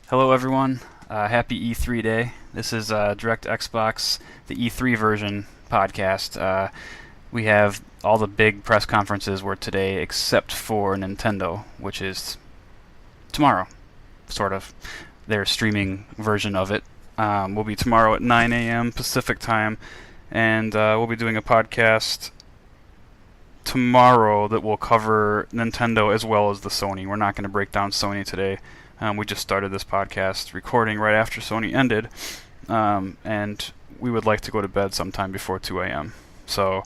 Hello, everyone. Happy E3 day. This is DirectXbox, the E3 version podcast. We have all the big press conferences were today, except for Nintendo, which is tomorrow, sort of. Their streaming version of it will be tomorrow at 9 a.m. Pacific time, and we'll be doing a podcast tomorrow that will cover Nintendo as well as the Sony. We're not going to break down Sony today. We just started this podcast recording right after Sony ended, and we would like to go to bed sometime before 2 a.m. So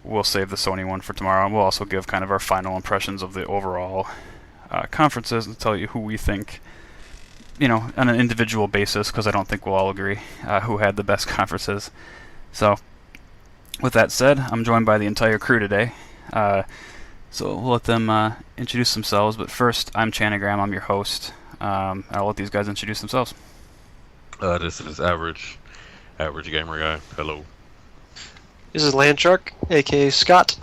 we'll save the Sony one for tomorrow, and we'll also give kind of our final impressions of the overall conferences and tell you who we think, on an individual basis, because I don't think we'll all agree, who had the best conferences. So with that said, I'm joined by the entire crew today. So we'll let them introduce themselves. But first, I'm Chanogram. I'm your host. I'll let these guys introduce themselves. This is Av3rag3 Gam3rguy. Hello. This is Landshark, aka Scott.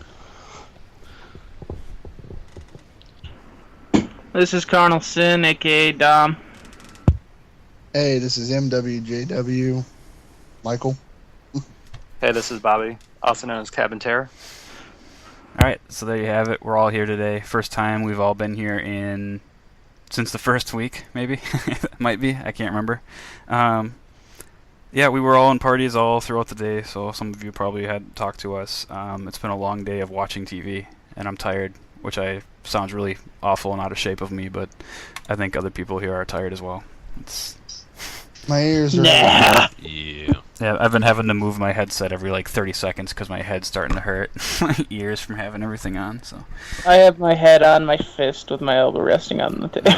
This is Carnal Sin, aka Dom. Hey, this is MWJW. Michael. Hey, this is Bobby, also known as CabinTerror. Alright, so there you have it. We're all here today. First time we've all been here since the first week, maybe? Might be, I can't remember. Yeah, we were all in parties all throughout the day, so some of you probably had talked to us. It's been a long day of watching TV, and I'm tired, which sounds really awful and out of shape of me, but I think other people here are tired as well. My ears are... Nah. Yeah, I've been having to move my headset every 30 seconds because my head's starting to hurt. My ears from having everything on. So I have my head on my fist with my elbow resting on the table.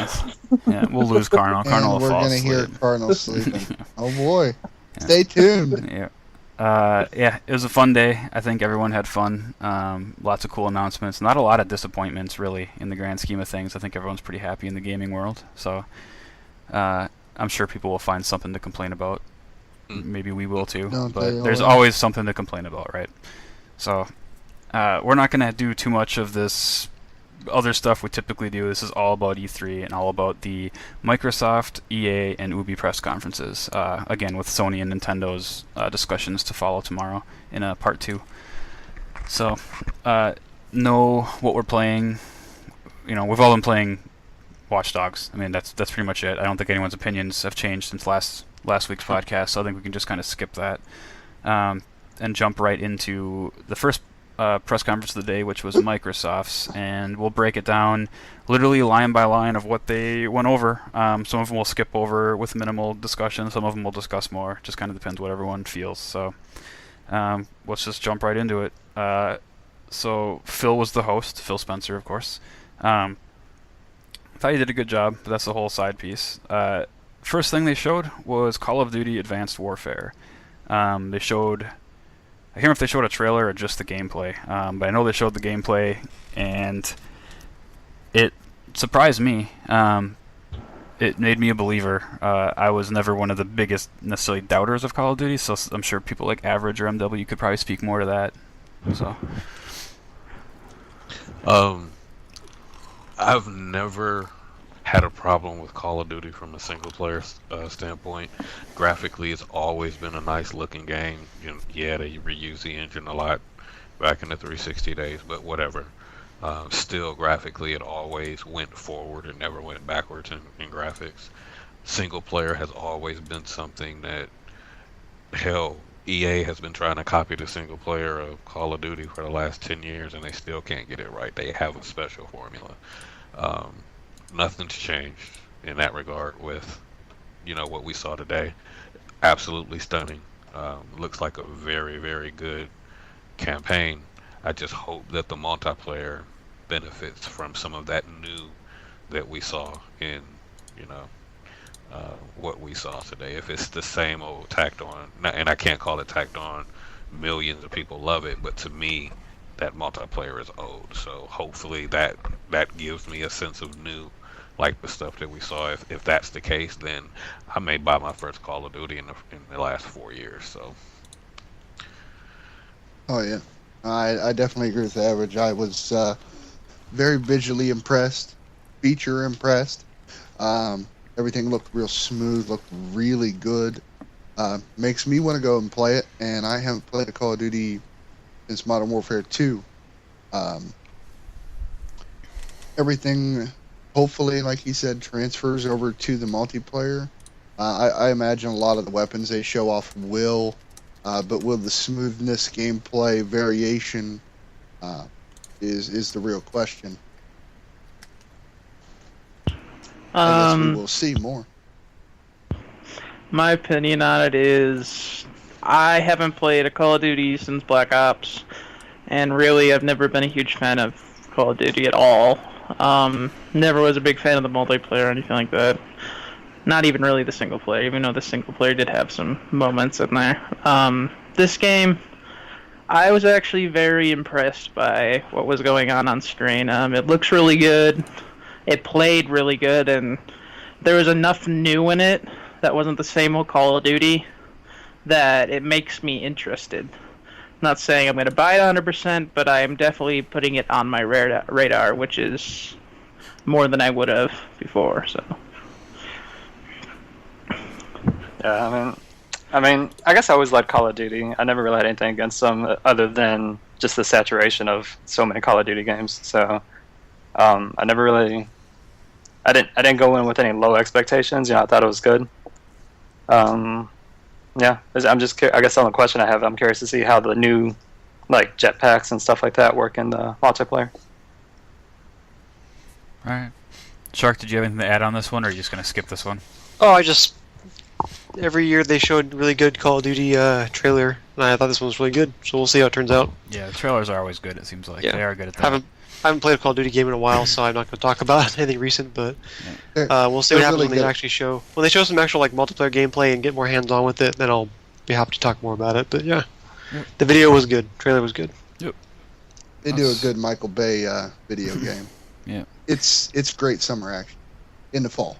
Yeah, we'll lose Carnal. Carnal will we're fall gonna asleep. hear Cardinal sleeping. Oh boy! Stay tuned. Yeah. Yeah, it was a fun day. I think everyone had fun. Lots of cool announcements. Not a lot of disappointments, really, in the grand scheme of things. I think everyone's pretty happy in the gaming world. So I'm sure people will find something to complain about. Maybe we will too, but there's always something to complain about, right? So we're not going to do too much of this other stuff we typically do. This is all about E3 and all about the Microsoft, EA, and Ubi press conferences. Again, with Sony and Nintendo's discussions to follow tomorrow in part 2. So know what we're playing. We've all been playing Watch Dogs. I mean, that's pretty much it. I don't think anyone's opinions have changed since last week's podcast, so I think we can just kind of skip that and jump right into the first press conference of the day, which was Microsoft's, and we'll break it down literally line by line of what they went over. Some of them we'll skip over with minimal discussion, some of them we'll discuss more. Just kind of depends what everyone feels. So let's just jump right into it. So Phil was the host, Phil Spencer, of course. I thought he did a good job, but that's the whole side piece. First thing they showed was Call of Duty Advanced Warfare. They showed... I can't remember if they showed a trailer or just the gameplay, but I know they showed the gameplay, and it surprised me. It made me a believer. I was never one of the biggest, necessarily, doubters of Call of Duty, so I'm sure people like Av3rag or MW could probably speak more to that. So, I've never had a problem with Call of Duty from a single player standpoint. Graphically, it's always been a nice looking game. Yeah, they reuse the engine a lot back in the 360 days, but whatever. Still, graphically, it always went forward and never went backwards in graphics. Single player has always been something that, hell, EA has been trying to copy the single player of Call of Duty for the last 10 years, and they still can't get it right. They have a special formula. Nothing's changed in that regard with, what we saw today. Absolutely stunning. Looks like a very, very good campaign. I just hope that the multiplayer benefits from some of that new that we saw in, what we saw today. If it's the same old tacked on, and I can't call it tacked on, millions of people love it, but to me, that multiplayer is old. So hopefully that gives me a sense of new, like the stuff that we saw. If that's the case, then I may buy my first Call of Duty in the last 4 years. So. Oh yeah, I definitely agree with Av3rag. I was very visually impressed, feature impressed. Everything looked real smooth, looked really good. Makes me want to go and play it, and I haven't played a Call of Duty since Modern Warfare 2. Everything, hopefully, like he said, transfers over to the multiplayer. I imagine a lot of the weapons they show off will, but will the smoothness, gameplay, variation is the real question. I guess we will see more. My opinion on it is, I haven't played a Call of Duty since Black Ops, and really I've never been a huge fan of Call of Duty at all. Never was a big fan of the multiplayer or anything like that. Not even really the single player, even though the single player did have some moments in there. This game, I was actually very impressed by what was going on screen. It looks really good. It played really good, and there was enough new in it that wasn't the same old Call of Duty that it makes me interested. I'm not saying I'm going to buy it 100%, but I am definitely putting it on my radar, which is more than I would have before. So. Yeah, I guess I always liked Call of Duty. I never really had anything against them other than just the saturation of so many Call of Duty games. So, I didn't go in with any low expectations. I thought it was good. Yeah, I'm just. I guess the only question I have, I'm curious to see how the new, like, jetpacks and stuff like that work in the multiplayer. All right, Shark, did you have anything to add on this one, or are you just gonna skip this one? Oh, every year they showed really good Call of Duty trailer, and I thought this one was really good. So we'll see how it turns out. Yeah, the trailers are always good. It seems like Yeah. they are good at that. I haven't played a Call of Duty game in a while, so I'm not going to talk about anything recent. But we'll see what they're happens really when they good. actually show some actual like multiplayer gameplay and get more hands-on with it. Then I'll be happy to talk more about it. But yeah, the video was good. Trailer was good. They do a good Michael Bay video game. Yeah. It's great summer action in the fall.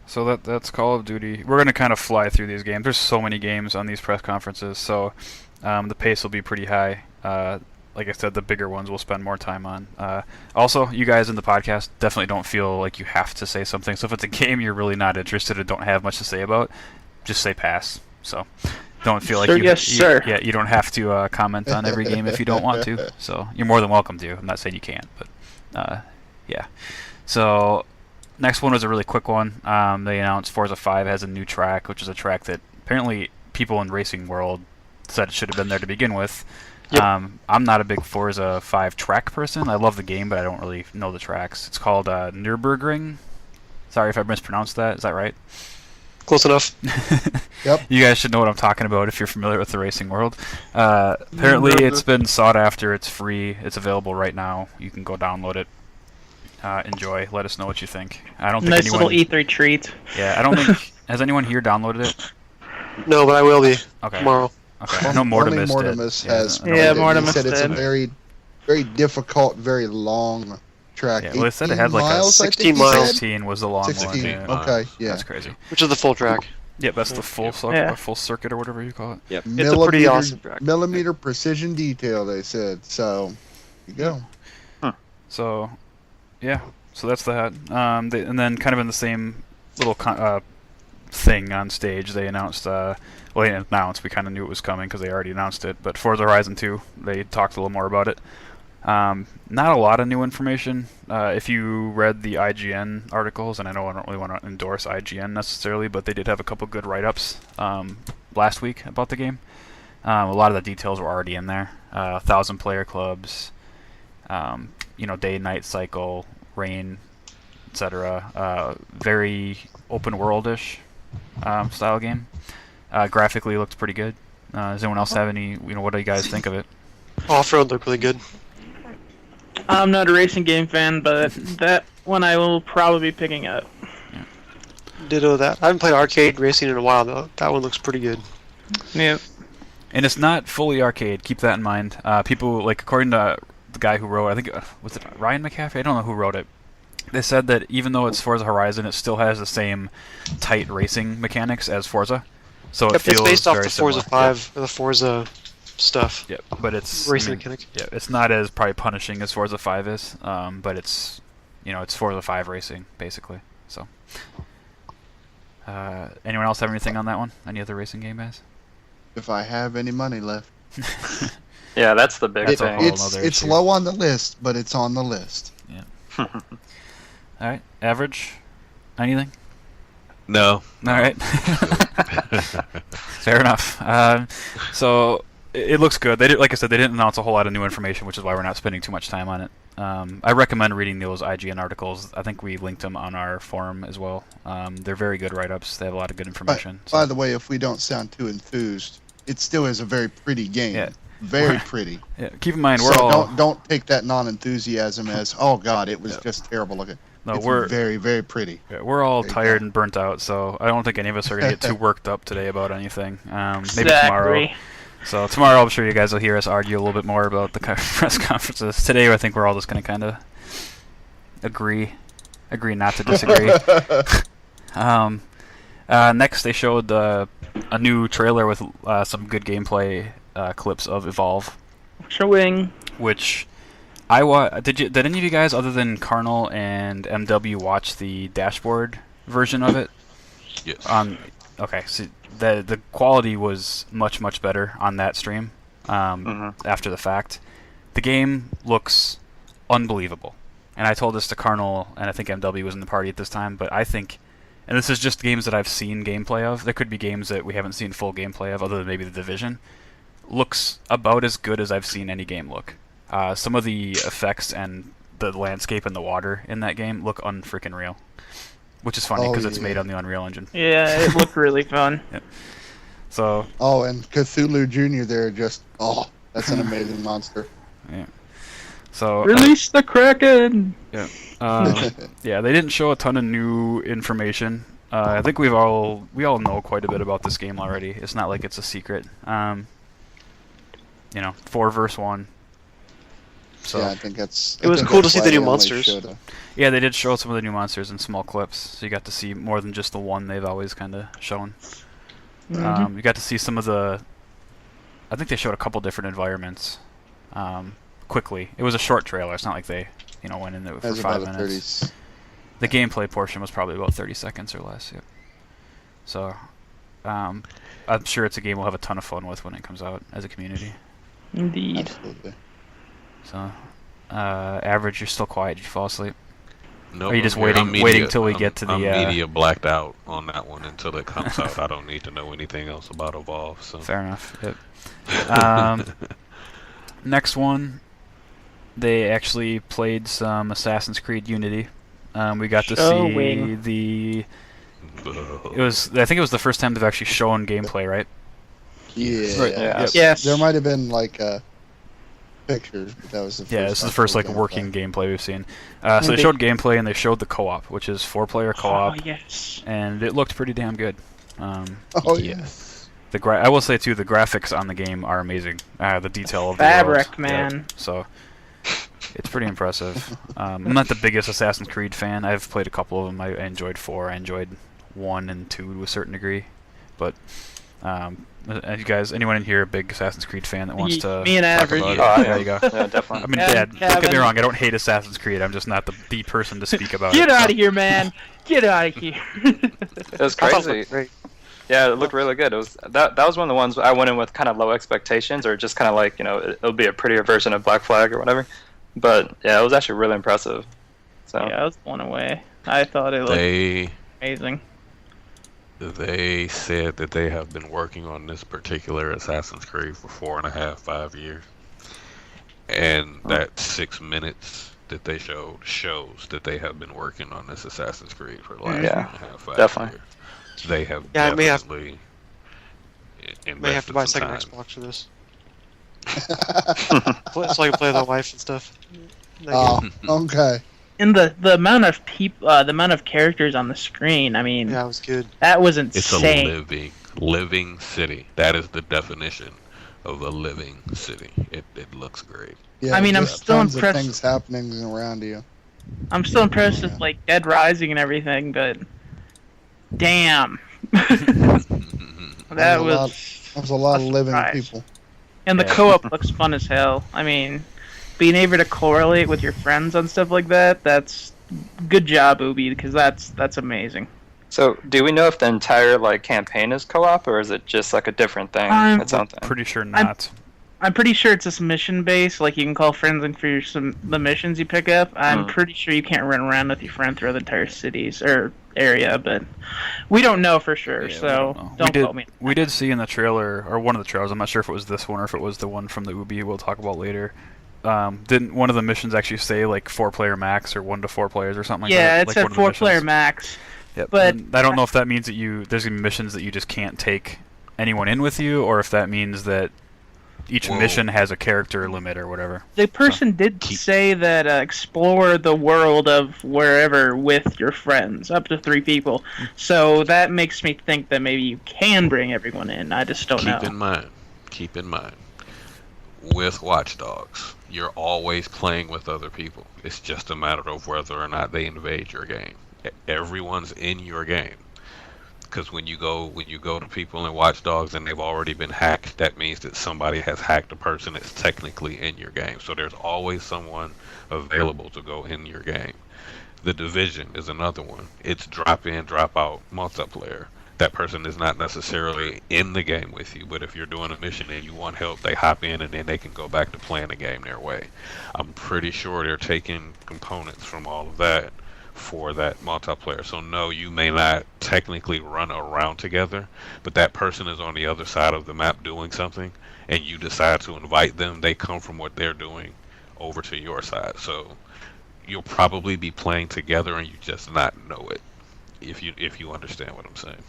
So that's Call of Duty. We're going to kind of fly through these games. There's so many games on these press conferences, so the pace will be pretty high. Like I said, the bigger ones we'll spend more time on. Also, you guys in the podcast definitely don't feel like you have to say something. So if it's a game you're really not interested or don't have much to say about, just say pass. So don't feel like you don't have to comment on every game if you don't want to. So you're more than welcome to. I'm not saying you can't, but yeah. So next one was a really quick one. They announced Forza 5 has a new track, which is a track that apparently people in racing world said it should have been there to begin with. Yep. I'm not a big Forza 5 track person. I love the game, but I don't really know the tracks. It's called Nürburgring. Sorry if I mispronounced that. Is that right? Close enough. Yep. You guys should know what I'm talking about if you're familiar with the racing world. Apparently, it's been sought after. It's free. It's available right now. You can go download it. Enjoy. Let us know what you think. I don't think Nice anyone. little E3 treat. Yeah, I don't think. Has anyone here downloaded it? No, but I will be Okay. tomorrow. Okay. I know Mortimus Only did. Mortimus has. Yeah, played it. Mortimus He said it's a did. very, very difficult, very long track. Yeah, well, it said it 18 had like miles, a I think 16 he miles. said. 16 was the long 16. one. Yeah. Okay, yeah. That's crazy. Which is the full track. Yep, that's the full full circuit or whatever you call it. Yep. It's a pretty awesome track. Millimeter precision detail, they said. So, you go. So, yeah. So that's that. And then kind of in the same little thing on stage, they announced. Well, they didn't announce. We kind of knew it was coming because they already announced it. But Forza Horizon 2, they talked a little more about it. Not a lot of new information. If you read the IGN articles, and I know I don't really want to endorse IGN necessarily, but they did have a couple good write-ups last week about the game. A lot of the details were already in there. 1,000 player clubs, day-night cycle, rain, etc. Very open world-ish style game. Graphically looked pretty good. Does anyone else have any? What do you guys think of it? Off-road looked really good. I'm not a racing game fan, but that one I will probably be picking up. Ditto that. I haven't played arcade racing in a while though. That one looks pretty good. Yeah. And it's not fully arcade. Keep that in mind. People, according to the guy who wrote, I think, was it Ryan McAfee? I don't know who wrote it. They said that even though it's Forza Horizon, it still has the same tight racing mechanics as Forza. So it feels it's based off very the Forza similar. 5 or the Forza stuff. Yeah, but it's Racing mechanic. Yeah, it's not as probably punishing as Forza 5 is, but it's it's Forza 5 racing basically. So, anyone else have anything on that one? Any other racing game, guys? If I have any money left. Yeah, that's the big That's a thing. whole It's nother issue. low on the list, but it's on the list. All right, average. Anything? No. All right. Fair enough. So it looks good. They did, like I said, they didn't announce a whole lot of new information, which is why we're not spending too much time on it. I recommend reading those IGN articles. I think we linked them on our forum as well. They're very good write-ups. They have a lot of good information. By the way, if we don't sound too enthused, it still is a very pretty game. Yeah. Very pretty. Yeah, keep in mind, we're So all don't take that non-enthusiasm as, oh god, it was just terrible looking. no, It's we're very, very pretty. yeah, we're all There you tired go. and burnt out. So I don't think any of us are gonna get too worked up today about anything. Maybe tomorrow. Exactly. So tomorrow, I'm sure you guys will hear us argue a little bit more about the press conferences. Today, I think we're all just going to kind of agree not to disagree. Next, they showed a new trailer with some good gameplay clips of Evolve, Showing. which did any of you guys, other than Carnal and MW, watch the dashboard version of it? Yes. Okay, so the quality was much better on that stream after the fact. The game looks unbelievable, and I told this to Carnal, and I think MW was in the party at this time, but I think, and this is just games that I've seen gameplay of, there could be games that we haven't seen full gameplay of, other than maybe The Division, looks about as good as I've seen any game look. Some of the effects and the landscape and the water in that game look unfreaking real. Which is funny because it's made on the Unreal Engine. Yeah, it looked really fun. So. Oh, and Cthulhu Jr. there just, that's an amazing monster. Yeah. So. Release the Kraken! Yeah. Yeah, they didn't show a ton of new information. I think we all know quite a bit about this game already. It's not like it's a secret. 4 verse 1. So yeah, I think that's. It was cool to see the new monsters. yeah, they did show some of the new monsters in small clips, so you got to see more than just the one they've always kind of shown. You got to see some of the. I think they showed a couple different environments. Quickly, it was a short trailer. It's not like they, went in there for 5 minutes. The gameplay portion was probably about 30 seconds or less. Yep. So, I'm sure it's a game we'll have a ton of fun with when it comes out as a community. Indeed. Absolutely. So, average, you're still quiet. Did you fall asleep? No, Are you just waiting till we get to the? I'm media blacked out on that one until it comes out. I don't need to know anything else about Evolve. So. Fair enough. Yep. Next one, they actually played some Assassin's Creed Unity. We got to see the. I think it was the first time they've actually shown gameplay, right? Yeah. Right. Yeah. Yep. Yes. There might have been pictures, but that was the first. Yeah, this is the time first full working gameplay we've seen. So they showed gameplay and they showed the co-op, which is 4-player co-op, Oh, yes. and it looked pretty damn good. Oh Yes. I will say too, the graphics on the game are amazing. The detail of the Fabric, world. man. Yep. So it's pretty impressive. I'm not the biggest Assassin's Creed fan. I've played a couple of them. I enjoyed 4. I enjoyed 1 and 2 to a certain degree, but. You guys, anyone in here a big Assassin's Creed fan that wants to me and talk Average. about it? Oh, There you go. Yeah, definitely. I mean, Kevin, don't get me wrong. I don't hate Assassin's Creed. I'm just not the person to speak about it. Get out of here, man! Get out of here! It was I thought it crazy. looked great. Yeah, it looked really good. It was that was one of the ones I went in with kind of low expectations, or just kind of like it'll be a prettier version of Black Flag or whatever. But yeah, it was actually really impressive. So Yeah, I was blown away. I thought it looked amazing. They said that they have been working on this particular Assassin's Creed for 4.5, 5 years, and that 6 minutes that they showed shows that they have been working on this Assassin's Creed for the last Yeah, 4.5, 5 definitely. years. They have Yeah, I may have- definitely May have to buy a invested second some time. Xbox for this. So I can play with my wife and stuff. Oh, okay. And the amount of the amount of characters on the screen. I mean, Yeah, it was good. that was It's insane. a living city. That is the definition of a living city. It looks great. Yeah, I mean, I'm just still tons impressed. of things happening around you. I'm still impressed Yeah. with like Dead Rising and everything, but damn, that was a lot of a living surprise. people. And the Yeah. co-op looks fun as hell. I mean, being able to correlate with your friends on stuff like that's good job, Ubi, because that's amazing. So, do we know if the entire like campaign is co-op, or is it just like a different thing, its own thing? Pretty sure not. I'm pretty sure it's just mission based. Like you can call friends and for the missions you pick up. I'm pretty sure you can't run around with your friend through the entire cities or area, but we don't know for sure. Yeah, so don't quote me. We did see in the trailer, or one of the trailers. I'm not sure if it was this one or if it was the one from the Ubi we'll talk about later. Didn't one of the missions actually say like 4-player max or 1 to 4 players or something like that? Yeah, it like said 4-player max. Yep. But and I don't know if that means that there's gonna be missions that you just can't take anyone in with you, or if that means that each mission has a character limit or whatever. The person did say that explore the world of wherever with your friends, up to 3 people. So that makes me think that maybe you can bring everyone in. I just don't know. Keep in mind, with Watch Dogs, you're always playing with other people. It's just a matter of whether or not they invade your game. Everyone's in your game. Because when you go to people in Watch Dogs and they've already been hacked, that means that somebody has hacked a person that's technically in your game. So there's always someone available to go in your game. The Division is another one. It's drop in, drop out multiplayer. That person is not necessarily in the game with you, but if you're doing a mission and you want help, they hop in and then they can go back to playing the game their way. I'm pretty sure they're taking components from all of that for that multiplayer. So no, you may not technically run around together, but that person is on the other side of the map doing something, and you decide to invite them. They come from what they're doing over to your side. So you'll probably be playing together and you just not know it, if you understand what I'm saying.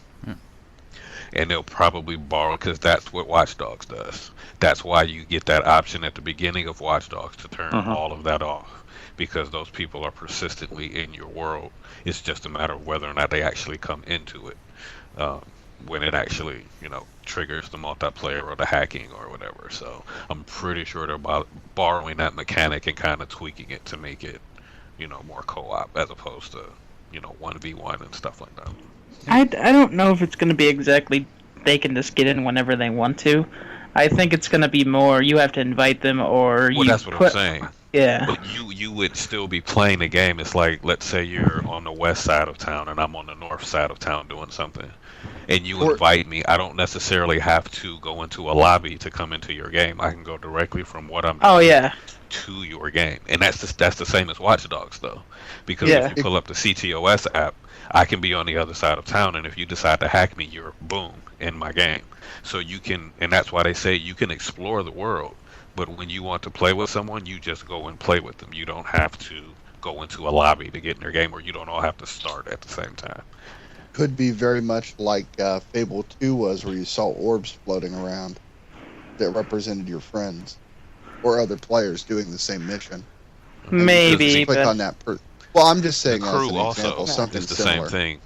And they'll probably borrow, because that's what Watch Dogs does. That's why you get that option at the beginning of Watch Dogs to turn all of that off, because those people are persistently in your world. It's just a matter of whether or not they actually come into it when it actually, triggers the multiplayer or the hacking or whatever. So I'm pretty sure they're borrowing that mechanic and kind of tweaking it to make it, more co-op as opposed to, 1v1 and stuff like that. I don't know if it's going to be exactly they can just get in whenever they want to. I think it's going to be more you have to invite them or Well, that's what I'm saying. Yeah. But you would still be playing the game. It's like, let's say you're on the west side of town and I'm on the north side of town doing something, and you invite me. I don't necessarily have to go into a lobby to come into your game. I can go directly from what I'm doing to your game. And that's the same as Watch Dogs, though. Because if you pull up the CTOS app, I can be on the other side of town, and if you decide to hack me, you're, boom, in my game. So you can, and that's why they say you can explore the world, but when you want to play with someone, you just go and play with them. You don't have to go into a lobby to get in their game, or you don't all have to start at the same time. Could be very much like Fable 2 was, where you saw orbs floating around that represented your friends or other players doing the same mission. Maybe, click on that well, I'm just saying the as crew an also example, something is the similar. same thing.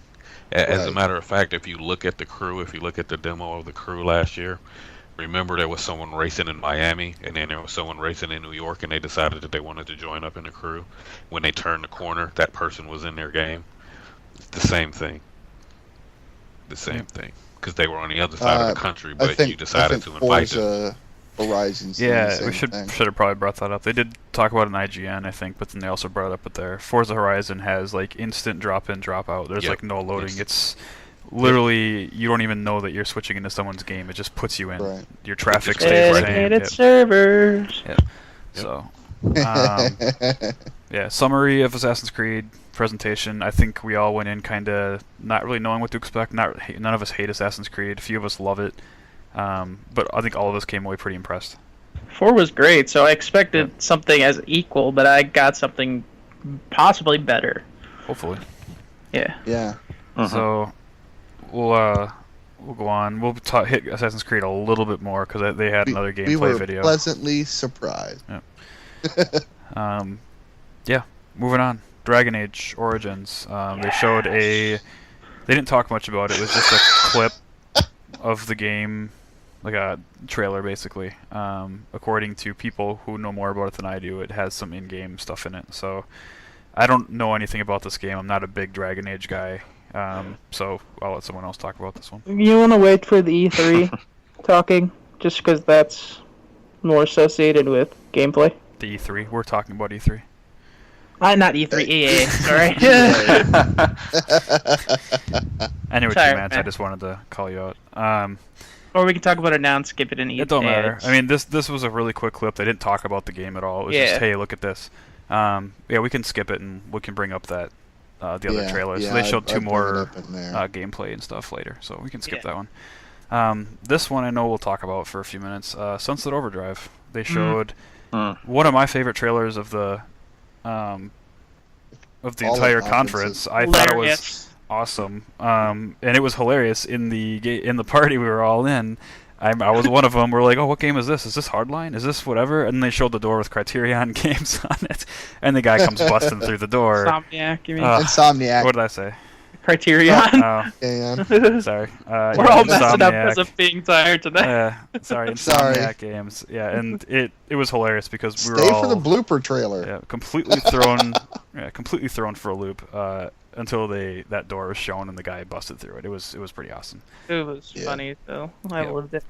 As a matter of fact, if you look at the crew, if you look at the demo of the crew last year, remember there was someone racing in Miami, and then there was someone racing in New York, and they decided that they wanted to join up in the crew. When they turned the corner, that person was in their game. It's the same thing. The same thing. Because they were on the other side of the country, but you decided to invite them. Horizons. Yeah, we should have probably brought that up. They did talk about an IGN, I think, but then they also brought it up with their Forza Horizon has like instant drop in, drop out. There's like no loading. It's literally you don't even know that you're switching into someone's game. It just puts you in. Right. Your traffic stays the same. Dedicated servers. Yep. So, yeah. Summary of Assassin's Creed presentation. I think we all went in kind of not really knowing what to expect. None of us hate Assassin's Creed. A few of us love it. But I think all of us came away pretty impressed. 4 was great, so I expected something as equal, but I got something possibly better. Hopefully. Yeah. Yeah. So we'll go on. We'll hit Assassin's Creed a little bit more because they had another gameplay video. We were pleasantly surprised. Yeah. Moving on. Dragon Age Origins. They showed They didn't talk much about it. It was just a clip of the game. Like a trailer, basically. According to people who know more about it than I do, it has some in-game stuff in it. So I don't know anything about this game. I'm not a big Dragon Age guy. So I'll let someone else talk about this one. You want to wait for the E3 talking, just because that's more associated with gameplay? The E3. We're talking about E3. Not E3, EA, sorry. I knew what Sorry, you meant. I man. just wanted to call you out. Or we can talk about it now and skip it in EA. It don't matter. I mean, this was a really quick clip. They didn't talk about the game at all. It was just, hey, look at this. Yeah, we can skip it and we can bring up that the other trailer. So they showed two more gameplay and stuff later, so we can skip that one. This one I know we'll talk about for a few minutes. Sunset Overdrive. They showed one of my favorite trailers of the entire conference. I thought it was awesome, and it was hilarious in the party we were all in. I was one of them. We're like, oh, what game is this? Is this Hardline? Is this whatever? And they showed the door with Criterion Games on it, and the guy comes busting through the door. Insomniac, you mean? Insomniac. What did I say? Criterion. Sorry. We're all messing up because of being tired today. Sorry, Insomniac Games. Yeah, and it was hilarious because we were Stay all for the blooper trailer. Yeah, completely thrown for a loop until that door was shown and the guy busted through it. It was pretty awesome. It was funny though. I loved it.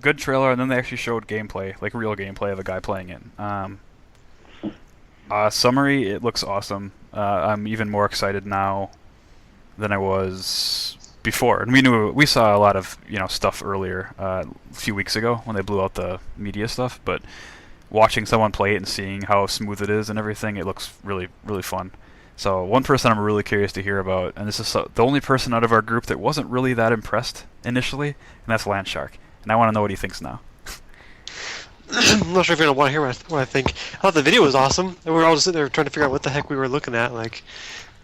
Good trailer, and then they actually showed gameplay, like real gameplay of a guy playing it. Summary, it looks awesome. I'm even more excited now than I was before, and we saw a lot of stuff earlier a few weeks ago when they blew out the media stuff, but watching someone play it and seeing how smooth it is and everything, it looks really, really fun. So one person I'm really curious to hear about, and this is the only person out of our group that wasn't really that impressed initially, and that's Landshark. And I want to know what he thinks now. I'm not sure if you're going to want to hear what I think. I thought the video was awesome. And we were all just sitting there trying to figure out what the heck we were looking at. Like,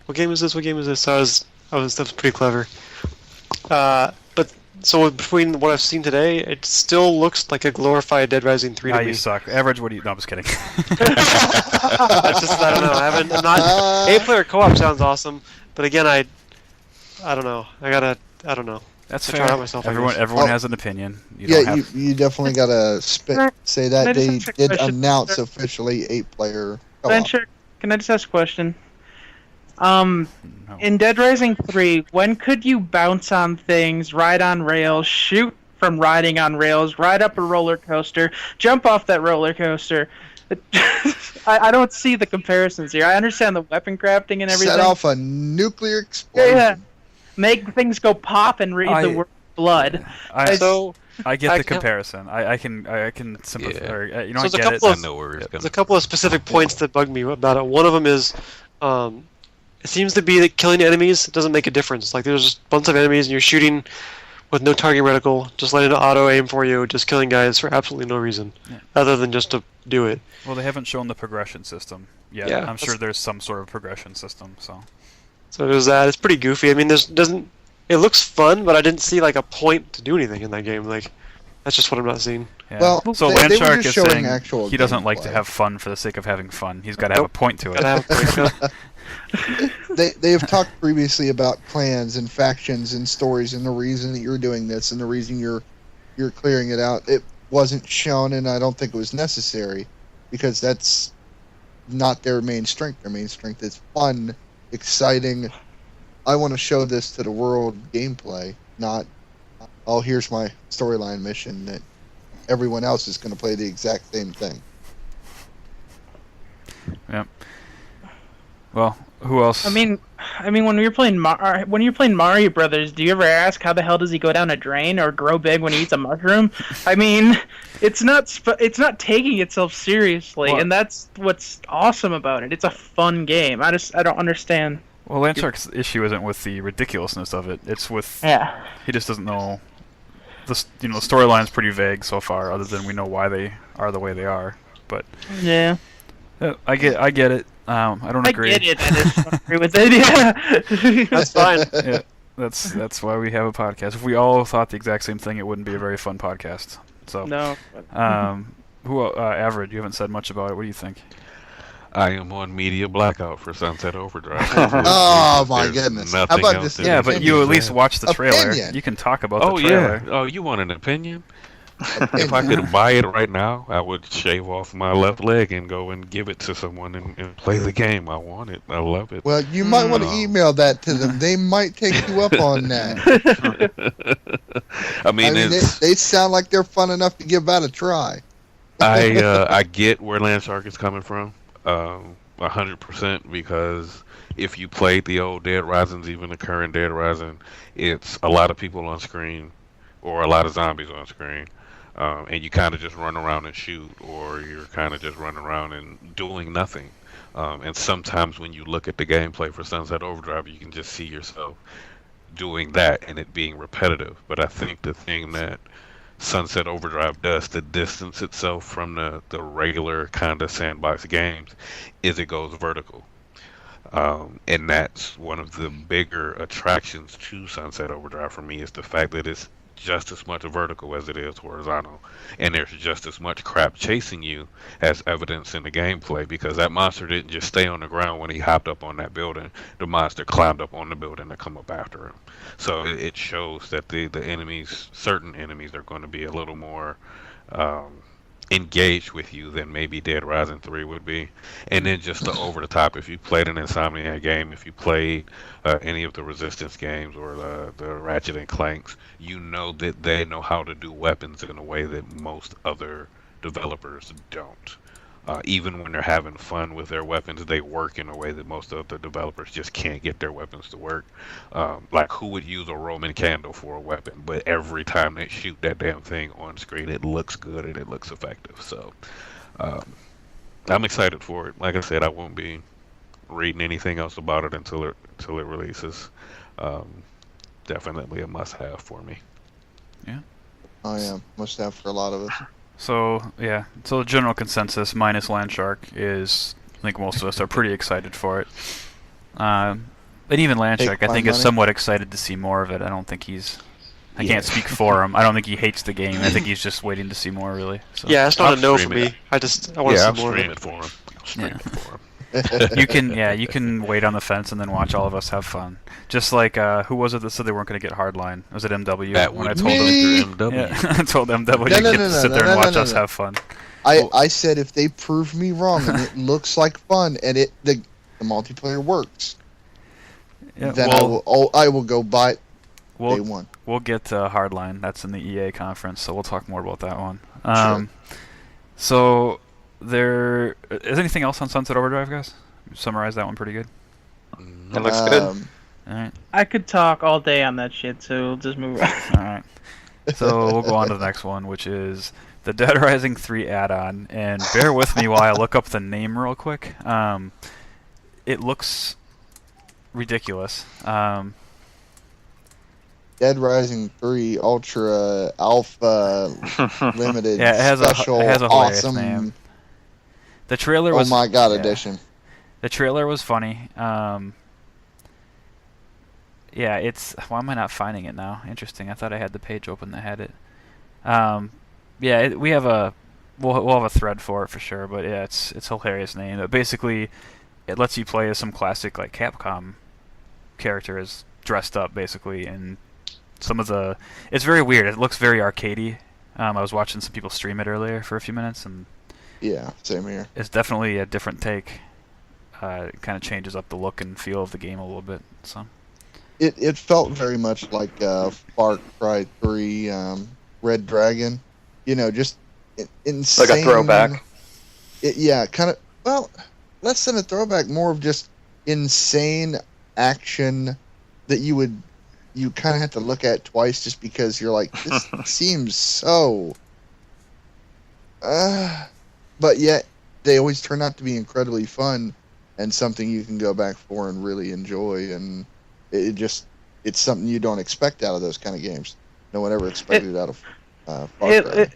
what game is this? What game is this? So that was pretty clever. But so between what I've seen today, it still looks like a glorified Dead Rising 3 to me. You suck. Average, what do you... No, I'm just kidding. I don't know. I'm not... 8-player co-op sounds awesome, but again, I don't know. I don't know. That's fair. fair. Try out myself, Everyone has an opinion. You definitely gotta say that they did announce officially 8-player co-op. Can I just ask a question? In Dead Rising 3, when could you bounce on things, ride on rails, shoot from riding on rails, ride up a roller coaster, jump off that roller coaster? I don't see the comparisons here. I understand the weapon crafting and everything. Set off a nuclear explosion. Yeah. Make things go pop and read the word blood. I get the comparison. I can sympathize. Yeah. Or, I there's get it. There's a couple of specific points that bug me about it. One of them is, it seems to be that killing enemies doesn't make a difference. Like there's just a bunch of enemies and you're shooting with no target reticle, just letting it auto aim for you, just killing guys for absolutely no reason, other than just to do it. Well, they haven't shown the progression system yet. Yeah, I'm sure there's some sort of progression system. So there's that. It's pretty goofy. I mean, it looks fun, but I didn't see like a point to do anything in that game. Like that's just what I'm not seeing. Yeah. Well, so they were Landshark just is showing saying actual he doesn't like to gameplay. have fun for the sake of having fun. He's got to have a point to it. They have talked previously about clans and factions and stories and the reason that you're doing this and the reason you're clearing it out. It wasn't shown, and I don't think it was necessary because that's not their main strength. Their main strength is fun, exciting. I want to show this to the world gameplay, not, oh, here's my storyline mission that everyone else is going to play the exact same thing. Yep. Well, who else? I mean, when you're playing Mario Brothers, do you ever ask how the hell does he go down a drain or grow big when he eats a mushroom? I mean, it's not taking itself seriously, and that's what's awesome about it. It's a fun game. I don't understand. Well, Landshark's issue isn't with the ridiculousness of it. It's with he just doesn't know. The storyline's pretty vague so far, other than we know why they are the way they are. But yeah, I get it. I don't agree. I get it. I just don't agree with it. Yeah, that's fine. Yeah, that's why we have a podcast. If we all thought the exact same thing, it wouldn't be a very fun podcast. So no. Av3rag, you haven't said much about it. What do you think? I am on media blackout for Sunset Overdrive. Oh my goodness! How about this? Yeah, but you at least watch the trailer. You can talk about the trailer. Yeah. Oh, you want an opinion? If I could buy it right now, I would shave off my left leg and go and give it to someone and play the game. I want it. I love it. Well, you might want to email that to them. They might take you up on that. I mean they sound like they're fun enough to give that a try. I get where Landshark is coming from. 100% because if you played the old Dead Risings, even the current Dead Rising, it's a lot of people on screen or a lot of zombies on screen. And you kind of just run around and shoot, or you're kind of just running around and doing nothing. And sometimes when you look at the gameplay for Sunset Overdrive, you can just see yourself doing that and it being repetitive. But I think the thing that Sunset Overdrive does to distance itself from the regular kind of sandbox games is it goes vertical. And that's one of the bigger attractions to Sunset Overdrive for me is the fact that it's just as much vertical as it is horizontal. And there's just as much crap chasing you as evidence in the gameplay because that monster didn't just stay on the ground when he hopped up on that building. The monster climbed up on the building to come up after him. So it shows that the enemies, certain enemies, are going to be a little more engaged with you than maybe Dead Rising 3 would be. And then just the over the top, if you played an Insomniac game, if you played any of the Resistance games or the Ratchet and Clanks, you know that they know how to do weapons in a way that most other developers don't. Even when they're having fun with their weapons, they work in a way that most other developers just can't get their weapons to work. Like, who would use a Roman candle for a weapon? But every time they shoot that damn thing on screen, it looks good and it looks effective. So, I'm excited for it. Like I said, I won't be reading anything else about it until it releases. Definitely a must-have for me. Yeah. Oh yeah, must have for a lot of us. So yeah, so the general consensus minus Landshark is I think most of us are pretty excited for it. But even Landshark, I think, is somewhat excited to see more of it. I don't think he's. I can't speak for him. I don't think he hates the game. I think he's just waiting to see more, really. So. Yeah, it's not a no for me. I want to see more. I'll stream it for him. You can wait on the fence and then watch all of us have fun. Just like who was it that said they weren't going to get Hardline? Was it MW? That when I would told be them, MW. yeah, I told MW to sit there and watch us have fun. I said if they prove me wrong and it looks like fun and the multiplayer works, then I will go buy it day one. We'll get Hardline. That's in the EA conference, so we'll talk more about that one. Sure. So there is anything else on Sunset Overdrive, guys? Summarize that one pretty good. It looks good. All right. I could talk all day on that shit, so we'll just move on. All right. So we'll go on to the next one, which is the Dead Rising 3 add-on. And bear with me while I look up the name real quick. It looks ridiculous. Dead Rising 3 Ultra Alpha Limited Yeah, it has Special a hilarious Awesome name. The trailer was Oh my God edition. The trailer was funny. Yeah, it's. Why am I not finding it now? Interesting. I thought I had the page open that had it. Yeah, we have a. We'll have a thread for it for sure. But yeah, it's a hilarious name. But basically, it lets you play as some classic like Capcom characters dressed up basically, and some of the. It's very weird. It looks very arcadey. I was watching some people stream it earlier for a few minutes, and. Yeah, same here. It's definitely a different take. It kind of changes up the look and feel of the game a little bit. So. It felt very much like Far Cry 3 Red Dragon. You know, just insane. Like a throwback. Yeah, kind of. Well, less than a throwback, more of just insane action that you kind of have to look at twice just because you're like, this seems so. But yet, they always turn out to be incredibly fun and something you can go back for and really enjoy. And it's something you don't expect out of those kind of games. No one ever expected it out of Far Cry.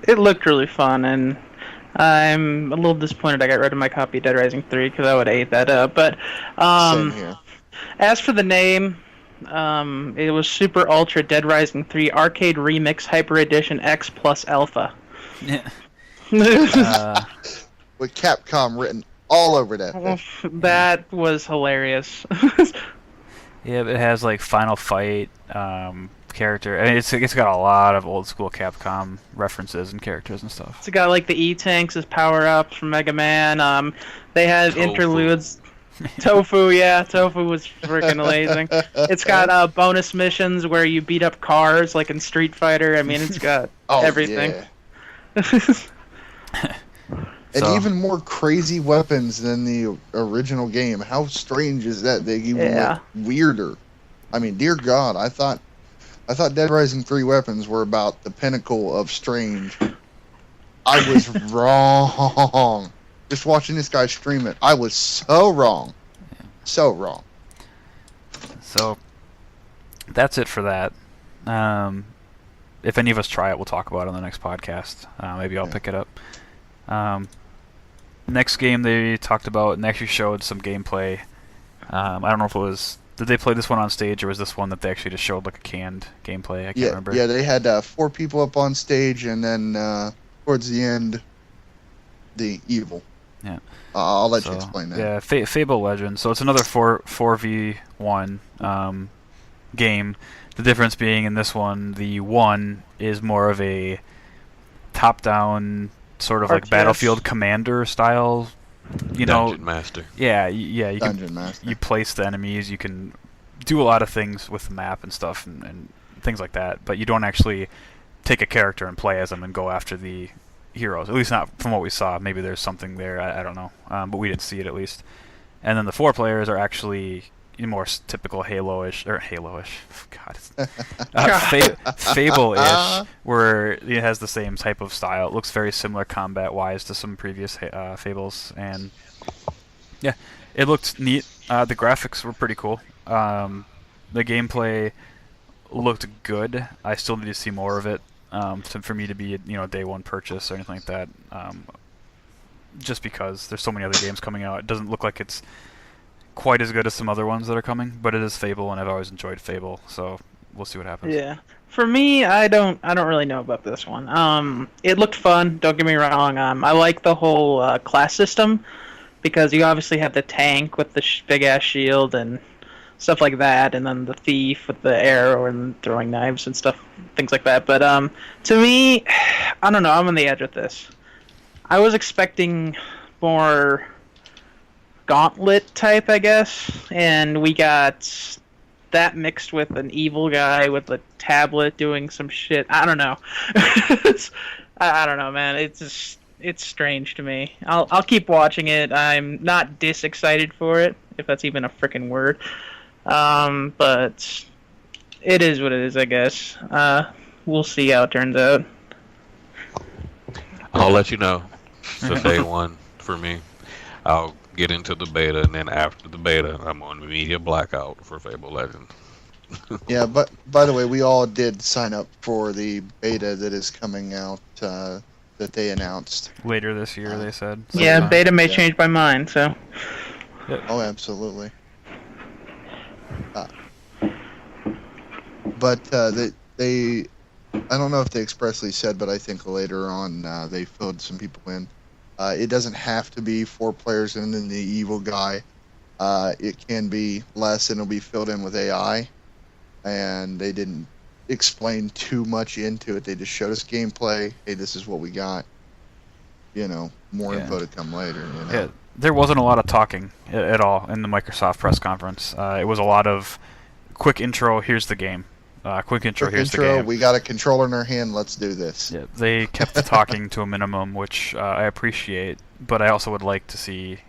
It looked really fun, and I'm a little disappointed I got rid of my copy of Dead Rising 3 because I would have ate that up. But Same here. As for the name, it was Super Ultra Dead Rising 3 Arcade Remix Hyper Edition X Plus Alpha. Yeah. With Capcom written all over that. That was hilarious. Yeah, it has like Final Fight character. I mean, it's got a lot of old school Capcom references and characters and stuff. It's got like the E-Tanks as power-ups from Mega Man. They had interludes. Tofu, yeah, Tofu was freaking amazing. It's got bonus missions where you beat up cars like in Street Fighter. I mean, it's got everything. Yeah. And So- even more crazy weapons than the original game. How strange is that? They even look weirder. I mean, dear God, I thought Dead Rising 3 weapons were about the pinnacle of strange. I was wrong. Just watching this guy stream it, I was so wrong. So wrong. So that's it for that. If any of us try it, we'll talk about it on the next podcast. Maybe I'll pick it up. Next game they talked about and actually showed some gameplay. I don't know if it was... Did they play this one on stage, or was this one that they actually just showed like a canned gameplay? I can't remember. Yeah, they had 4 people up on stage, and then towards the end, the evil. Yeah. I'll let you explain that. Yeah, Fable Legends. So it's another 4v1 game. The difference being in this one, the 1 is more of a top-down, sort of like RTS. Battlefield Commander style. Dungeon Master. Yeah. Dungeon Master. You place the enemies. You can do a lot of things with the map and stuff and things like that. But you don't actually take a character and play as them and go after the heroes. At least not from what we saw. Maybe there's something there. I don't know. But we didn't see it at least. And then the 4 players are actually more typical Halo-ish. God. Fable-ish, where it has the same type of style. It looks very similar combat-wise to some previous Fables. And yeah, it looked neat. The graphics were pretty cool. The gameplay looked good. I still need to see more of it for me to be a day one purchase or anything like that. Just because there's so many other games coming out, it doesn't look like it's quite as good as some other ones that are coming. But it is Fable, and I've always enjoyed Fable, so we'll see what happens. Yeah. For me, I don't really know about this one. It looked fun. Don't get me wrong. I like the whole class system because you obviously have the tank with the big ass shield and stuff like that, and then the thief with the arrow and throwing knives and stuff, things like that. But to me, I don't know. I'm on the edge with this. I was expecting more gauntlet type, I guess, and we got that mixed with an evil guy with a tablet doing some shit. I don't know. I don't know, man. It's strange to me. I'll keep watching it. I'm not excited for it, if that's even a freaking word. But it is what it is, I guess. We'll see how it turns out. I'll let you know. So day one for me. I'll get into the beta, and then after the beta, I'm on media blackout for Fable Legends. Yeah, but by the way, we all did sign up for the beta that is coming out that they announced. Later this year, they said. So, Yeah, beta may change my mind, so. Oh, absolutely. But they, I don't know if they expressly said, but I think later on they filled some people in. It doesn't have to be 4 players and then the evil guy. It can be less, and it'll be filled in with AI. And they didn't explain too much into it. They just showed us gameplay. Hey, this is what we got. More info to come later. Yeah, there wasn't a lot of talking at all in the Microsoft press conference. It was a lot of quick intro. Here's the game. Quick intro. Here's the game. We got a controller in our hand. Let's do this. Yeah, they kept the talking to a minimum, which I appreciate. But I also would like to see.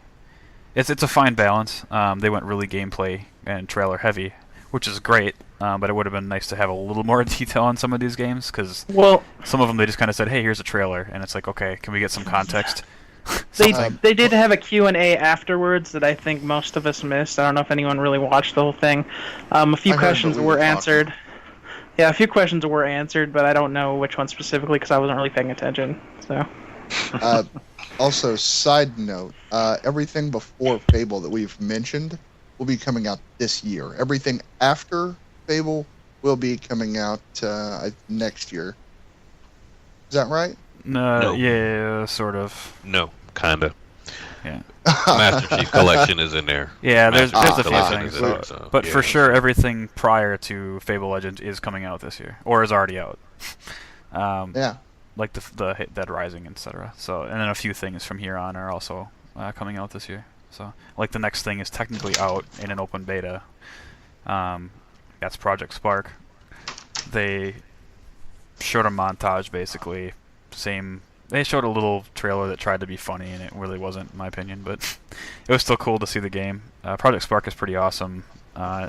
It's a fine balance. They went really gameplay and trailer heavy, which is great. But it would have been nice to have a little more detail on some of these games, because some of them they just kind of said, "Hey, here's a trailer," and it's like, okay, can we get some context? They did have a Q&A afterwards that I think most of us missed. I don't know if anyone really watched the whole thing. A few questions were answered. Yeah, a few questions were answered, but I don't know which one specifically because I wasn't really paying attention. So. Also, side note, everything before Fable that we've mentioned will be coming out this year. Everything after Fable will be coming out next year. Is that right? No. Yeah, sort of. No, kinda. Yeah. Master Chief Collection is in there. Yeah, there's Master a Chief few Collection things, is in there, so, but yeah. for sure everything prior to Fable Legends is coming out this year, or is already out. Yeah. Like the Dead Rising, etc. So, and then a few things from here on are also coming out this year. So, like the next thing is technically out in an open beta. That's Project Spark. They showed a montage, basically, same they showed a little trailer that tried to be funny, and it really wasn't, in my opinion. But it was still cool to see the game. Project Spark is pretty awesome.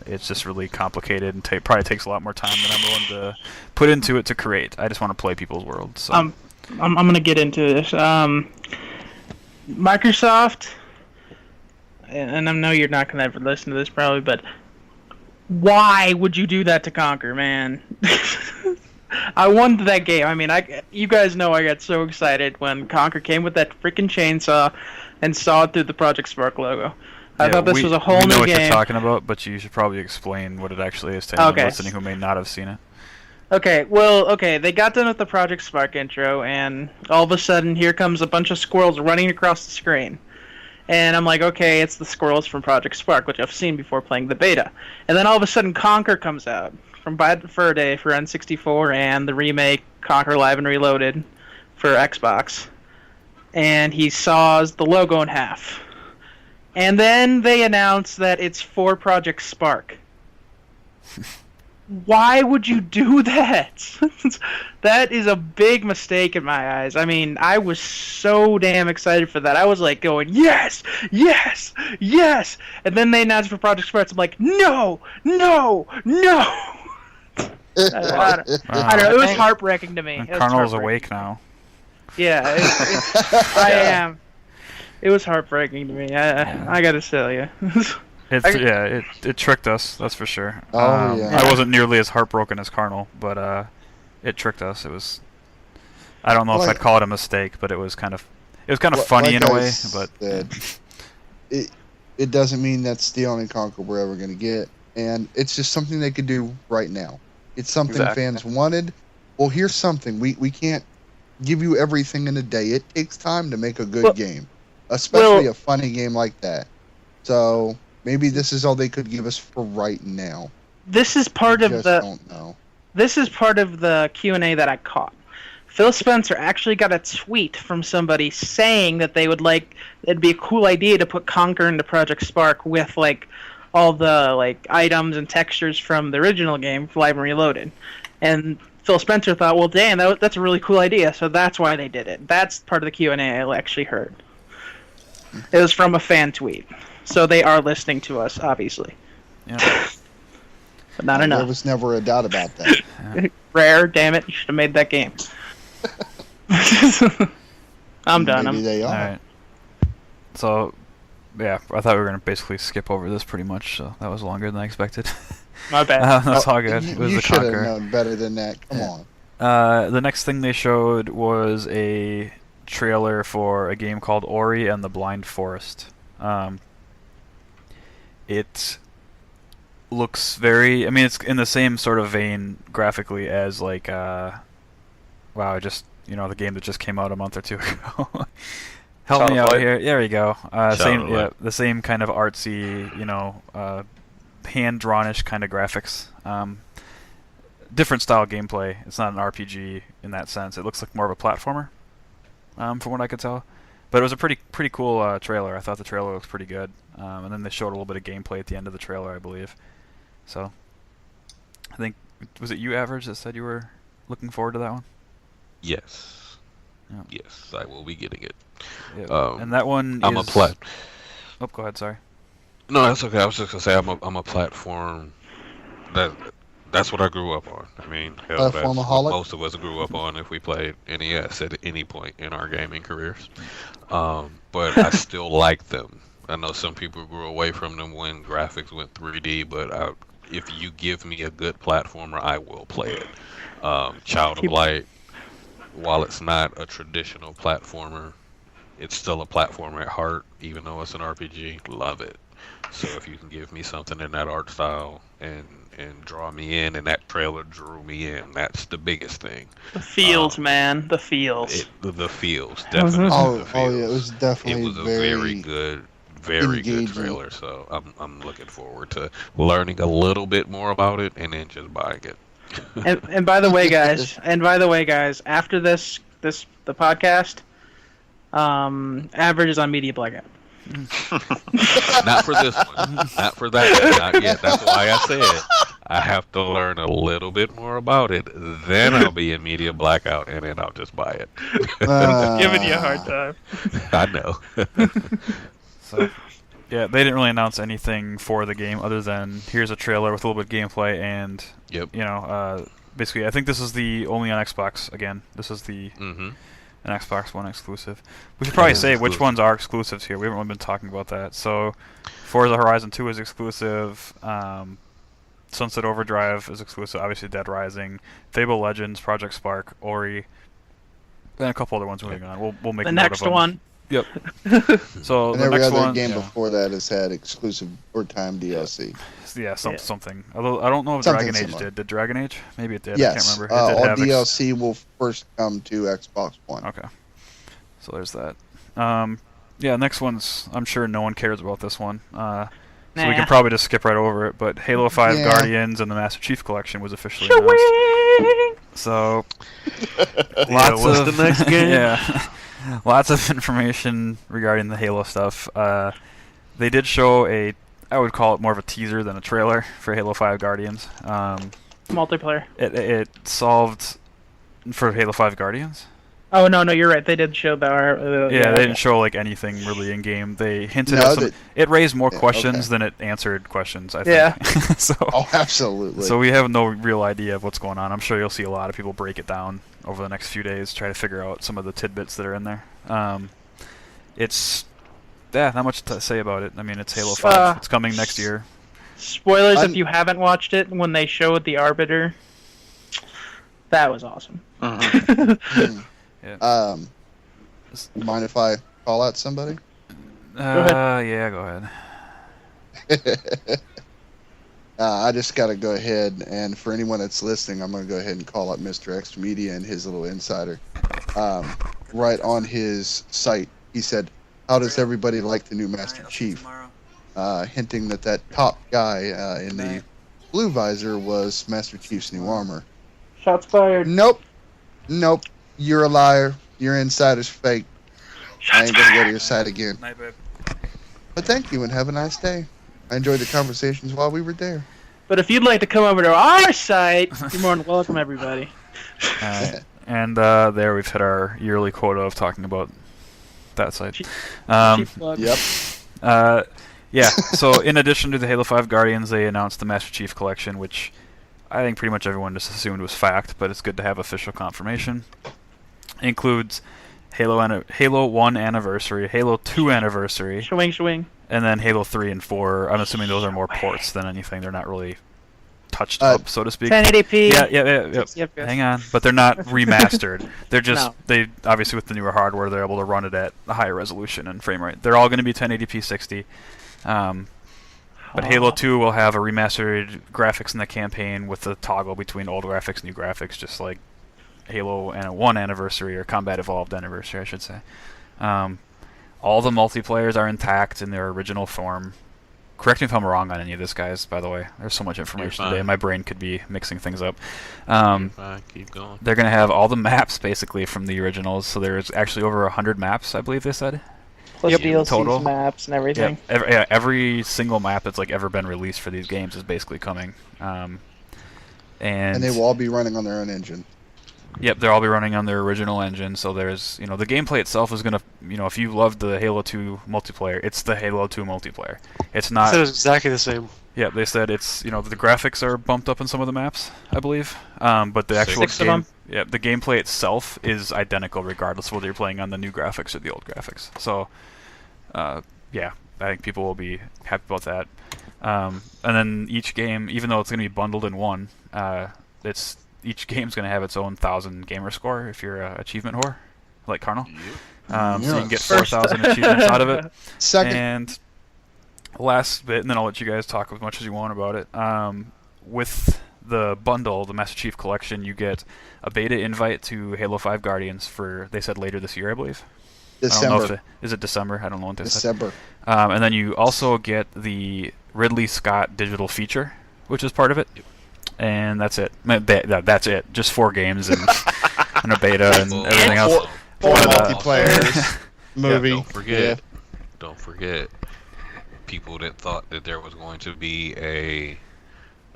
It's just really complicated and probably takes a lot more time than I'm willing to put into it to create. I just want to play people's worlds. So. I'm gonna get into this. Microsoft, and I know you're not gonna ever listen to this probably, but why would you do that to Conquer, man? I wanted that game. I mean, you guys know I got so excited when Conquer came with that freaking chainsaw and saw it through the Project Spark logo. I thought this was a whole new game. We know what you're talking about, but you should probably explain what it actually is to anyone listening who may not have seen it. Okay, they got done with the Project Spark intro, and all of a sudden, here comes a bunch of squirrels running across the screen. And I'm like, okay, it's the squirrels from Project Spark, which I've seen before playing the beta. And then all of a sudden, Conquer comes out from Bad Fur Day for N64 and the remake Conquer Live and Reloaded for Xbox. And he saws the logo in half. And then they announced that it's for Project Spark. Why would you do that? That is a big mistake in my eyes. I mean, I was so damn excited for that. I was like going, yes, yes, yes. And then they announced for Project Spark. I'm like, no, no, no. I don't know. It was heartbreaking to me. Carnal's awake now. Yeah, I am. It was heartbreaking to me. I gotta tell you. It tricked us. That's for sure. Oh yeah. I wasn't nearly as heartbroken as Carnal, but it tricked us. It was. I don't know if I'd call it a mistake, but it was kind of funny in a way. But it doesn't mean that's the only Conquer we're ever going to get, and it's just something they could do right now. It's something fans wanted. Well, here's something. We can't give you everything in a day. It takes time to make a good game, especially a funny game like that. So maybe this is all they could give us for right now. This is part of the. Don't know. This is part of the Q&A that I caught. Phil Spencer actually got a tweet from somebody saying that they would it'd be a cool idea to put Conquer into Project Spark with all the items and textures from the original game, Live and Reloaded. And Phil Spencer thought, well, damn, that's a really cool idea, so that's why they did it. That's part of the Q&A I actually heard. It was from a fan tweet. So they are listening to us, obviously. Yeah. But not enough. There was never a doubt about that. Yeah. Rare, damn it, you should have made that game. I'm done. Maybe they are. All right. So, yeah, I thought we were going to basically skip over this pretty much, so that was longer than I expected. My bad. That's all good. It was You the should have Conquer. known better than that. Come on. The next thing they showed was a trailer for a game called Ori and the Blind Forest. It looks very... I mean, it's in the same sort of vein graphically as, the game that just came out a month or two ago. Help me out here. There we go. The same kind of artsy, hand-drawn-ish kind of graphics. Different style gameplay. It's not an RPG in that sense. It looks like more of a platformer, from what I could tell. But it was a pretty cool trailer. I thought the trailer looked pretty good. And then they showed a little bit of gameplay at the end of the trailer, I believe. So, I think, was it you, Average, that said you were looking forward to that one? Yes. Yeah. Yes, I will be getting it. Yeah. And that one I'm a plat. Oh, go ahead, sorry. No, that's okay. I was just going to say I'm a platform that's what I grew up on. I mean, hell, that's what most of us grew up on if we played NES at any point in our gaming careers. But I still like them. I know some people grew away from them when graphics went 3D, but if you give me a good platformer, I will play it. Child of Light, while it's not a traditional platformer, it's still a platformer at heart, even though it's an RPG. Love it. So if you can give me something in that art style and draw me in, and that trailer drew me in, that's the biggest thing. The feels, man. The feels. The feels, definitely. Oh yeah, it was definitely a very good trailer. So I'm looking forward to learning a little bit more about it and then just buying it. and by the way, guys, after the podcast, Average is on Media Blackout. Not for this one. Not for that one. Not yet. That's why I said I have to learn a little bit more about it. Then I'll be in media blackout, and then I'll just buy it. Giving you a hard time. I know. So, yeah, they didn't really announce anything for the game other than here's a trailer with a little bit of gameplay and, Yep. basically, I think this is the only on Xbox again. This is the Mm-hmm. an Xbox One exclusive. We should probably Yeah, say which exclusive. ones are exclusives here. We haven't really been talking about that. So, Forza Horizon 2 is exclusive. Sunset Overdrive is exclusive. Obviously, Dead Rising, Fable Legends, Project Spark, Ori, and a couple other ones moving on. We'll make The note next of them. one. Yep. So And the every next other one, game yeah. before that has had exclusive or time DLC. Yeah, Yeah. something. Although I don't know if Something Dragon Age similar. did. Did Dragon Age? Maybe it did. Yes, I can't remember. It did all have DLC will first come to Xbox One. Okay. So there's that. Yeah, next one's. I'm sure no one cares about this one. So we Nah. can probably just skip right over it. But Halo 5 Yeah. Guardians and the Master Chief Collection was officially announced. Shoo-wing! So What's the next game? yeah, lots of information regarding the Halo stuff. They did show I would call it more of a teaser than a trailer for Halo 5 Guardians. Multiplayer. It solved for Halo 5 Guardians. Oh no, you're right. They did show that. Yeah, they didn't show like anything really in game. They hinted No, at some. It raised more yeah, questions okay. than it answered questions. I Yeah. think. So. Oh, absolutely. So we have no real idea of what's going on. I'm sure you'll see a lot of people break it down over the next few days, try to figure out some of the tidbits that are in there. It's not much to say about it. I mean, it's Halo 5. It's coming next year. Spoilers I'm- if you haven't watched it. When they showed the Arbiter, that was awesome. Mhm. Yeah. Mind if I call out somebody? ahead. Yeah, go ahead. I just got to go ahead, and for anyone that's listening, I'm going to go ahead and call out Mr. X Media and his little insider. Right on his site, he said, "How does everybody like the new Master Chief?" Hinting that top guy in the blue visor was Master Chief's new armor. Shots fired. Nope. You're a liar. Your insider's fake. I ain't going to go to your site again. Night, babe. But thank you, and have a nice day. I enjoyed the conversations while we were there. But if you'd like to come over to our site, you're more than welcome, everybody. And there we've hit our yearly quota of talking about that site. Cheap plug. Yep. Yeah, so in addition to the Halo 5 Guardians, they announced the Master Chief Collection, which I think pretty much everyone just assumed was fact, but it's good to have official confirmation. It includes Halo 1 Anniversary, Halo 2 Anniversary, Swing. and then Halo 3 and 4. I'm assuming those are more ports than anything. They're not really touched up, so to speak. 1080p. Yeah. Yep. Hang on, but they're not remastered. They're just No. they obviously with the newer hardware they're able to run it at a higher resolution and frame rate. They're all going to be 1080p 60. But Halo 2 will have a remastered graphics in the campaign with the toggle between old graphics, new graphics, just like Halo 1 Anniversary, or Combat Evolved Anniversary, I should say. All the multiplayers are intact in their original form. Correct me if I'm wrong on any of this, guys, by the way. There's so much information You're today, fine. my brain could be mixing things up. Fine, keep going. They're going to have all the maps, basically, from the originals. So there's actually over 100 maps, I believe they said. Plus Yep. DLCs, Total. maps, and everything. Every single map that's like ever been released for these games is basically coming. And And they will all be running on their own engine. Yep, they'll all be running on their original engine. So there's, the gameplay itself is gonna, if you loved the Halo 2 multiplayer, it's the Halo 2 multiplayer. It's I not. said it was exactly the same. Yeah, they said it's, the graphics are bumped up in some of the maps, I believe. But the actual 6 of them. yeah, the gameplay itself is identical regardless of whether you're playing on the new graphics or the old graphics. So, yeah, I think people will be happy about that. And then each game, even though it's going to be bundled in one, each game's going to have its own 1,000 gamer score if you're an achievement whore, like Carnal. So you can get First. 4,000 achievements out of it. Second, And last bit, and then I'll let you guys talk as much as you want about it. With the bundle, the Master Chief Collection, you get a beta invite to Halo 5 Guardians for, they said later this year, I believe. I don't know if December. is it December? I don't know what they said. December. And then you also get the Ridley Scott digital feature, which is part of it. And that's it. That's it. Just 4 games and, and a beta and everything else. Four But, multiplayers. Movie. Yeah, don't forget, people that thought that there was going to be a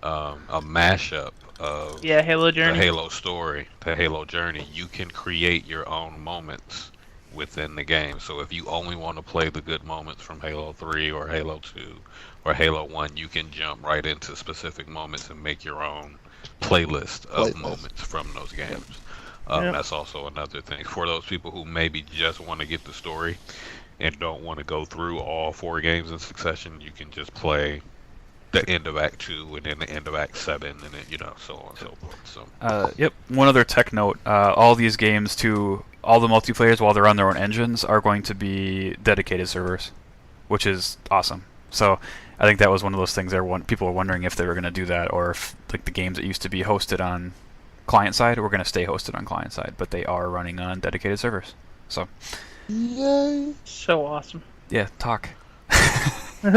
a mashup of Yeah, Halo the Journey. Halo story, the Halo journey. You can create your own moments within the game. So if you only want to play the good moments from Halo 3 or Halo 2 or Halo 1, you can jump right into specific moments and make your own playlist of moments from those games. Yep. That's also another thing for those people who maybe just want to get the story and don't want to go through all 4 games in succession. You can just play the end of Act 2 and then the end of Act 7 and then, so on and so forth. So Yep. One other tech note: all these games, to all the multiplayers, while they're on their own engines, are going to be dedicated servers, which is awesome. So I think that was one of those things people were wondering if they were going to do that, or if like the games that used to be hosted on client side were going to stay hosted on client side, but they are running on dedicated servers. So Yay! So awesome. yeah, talk. Who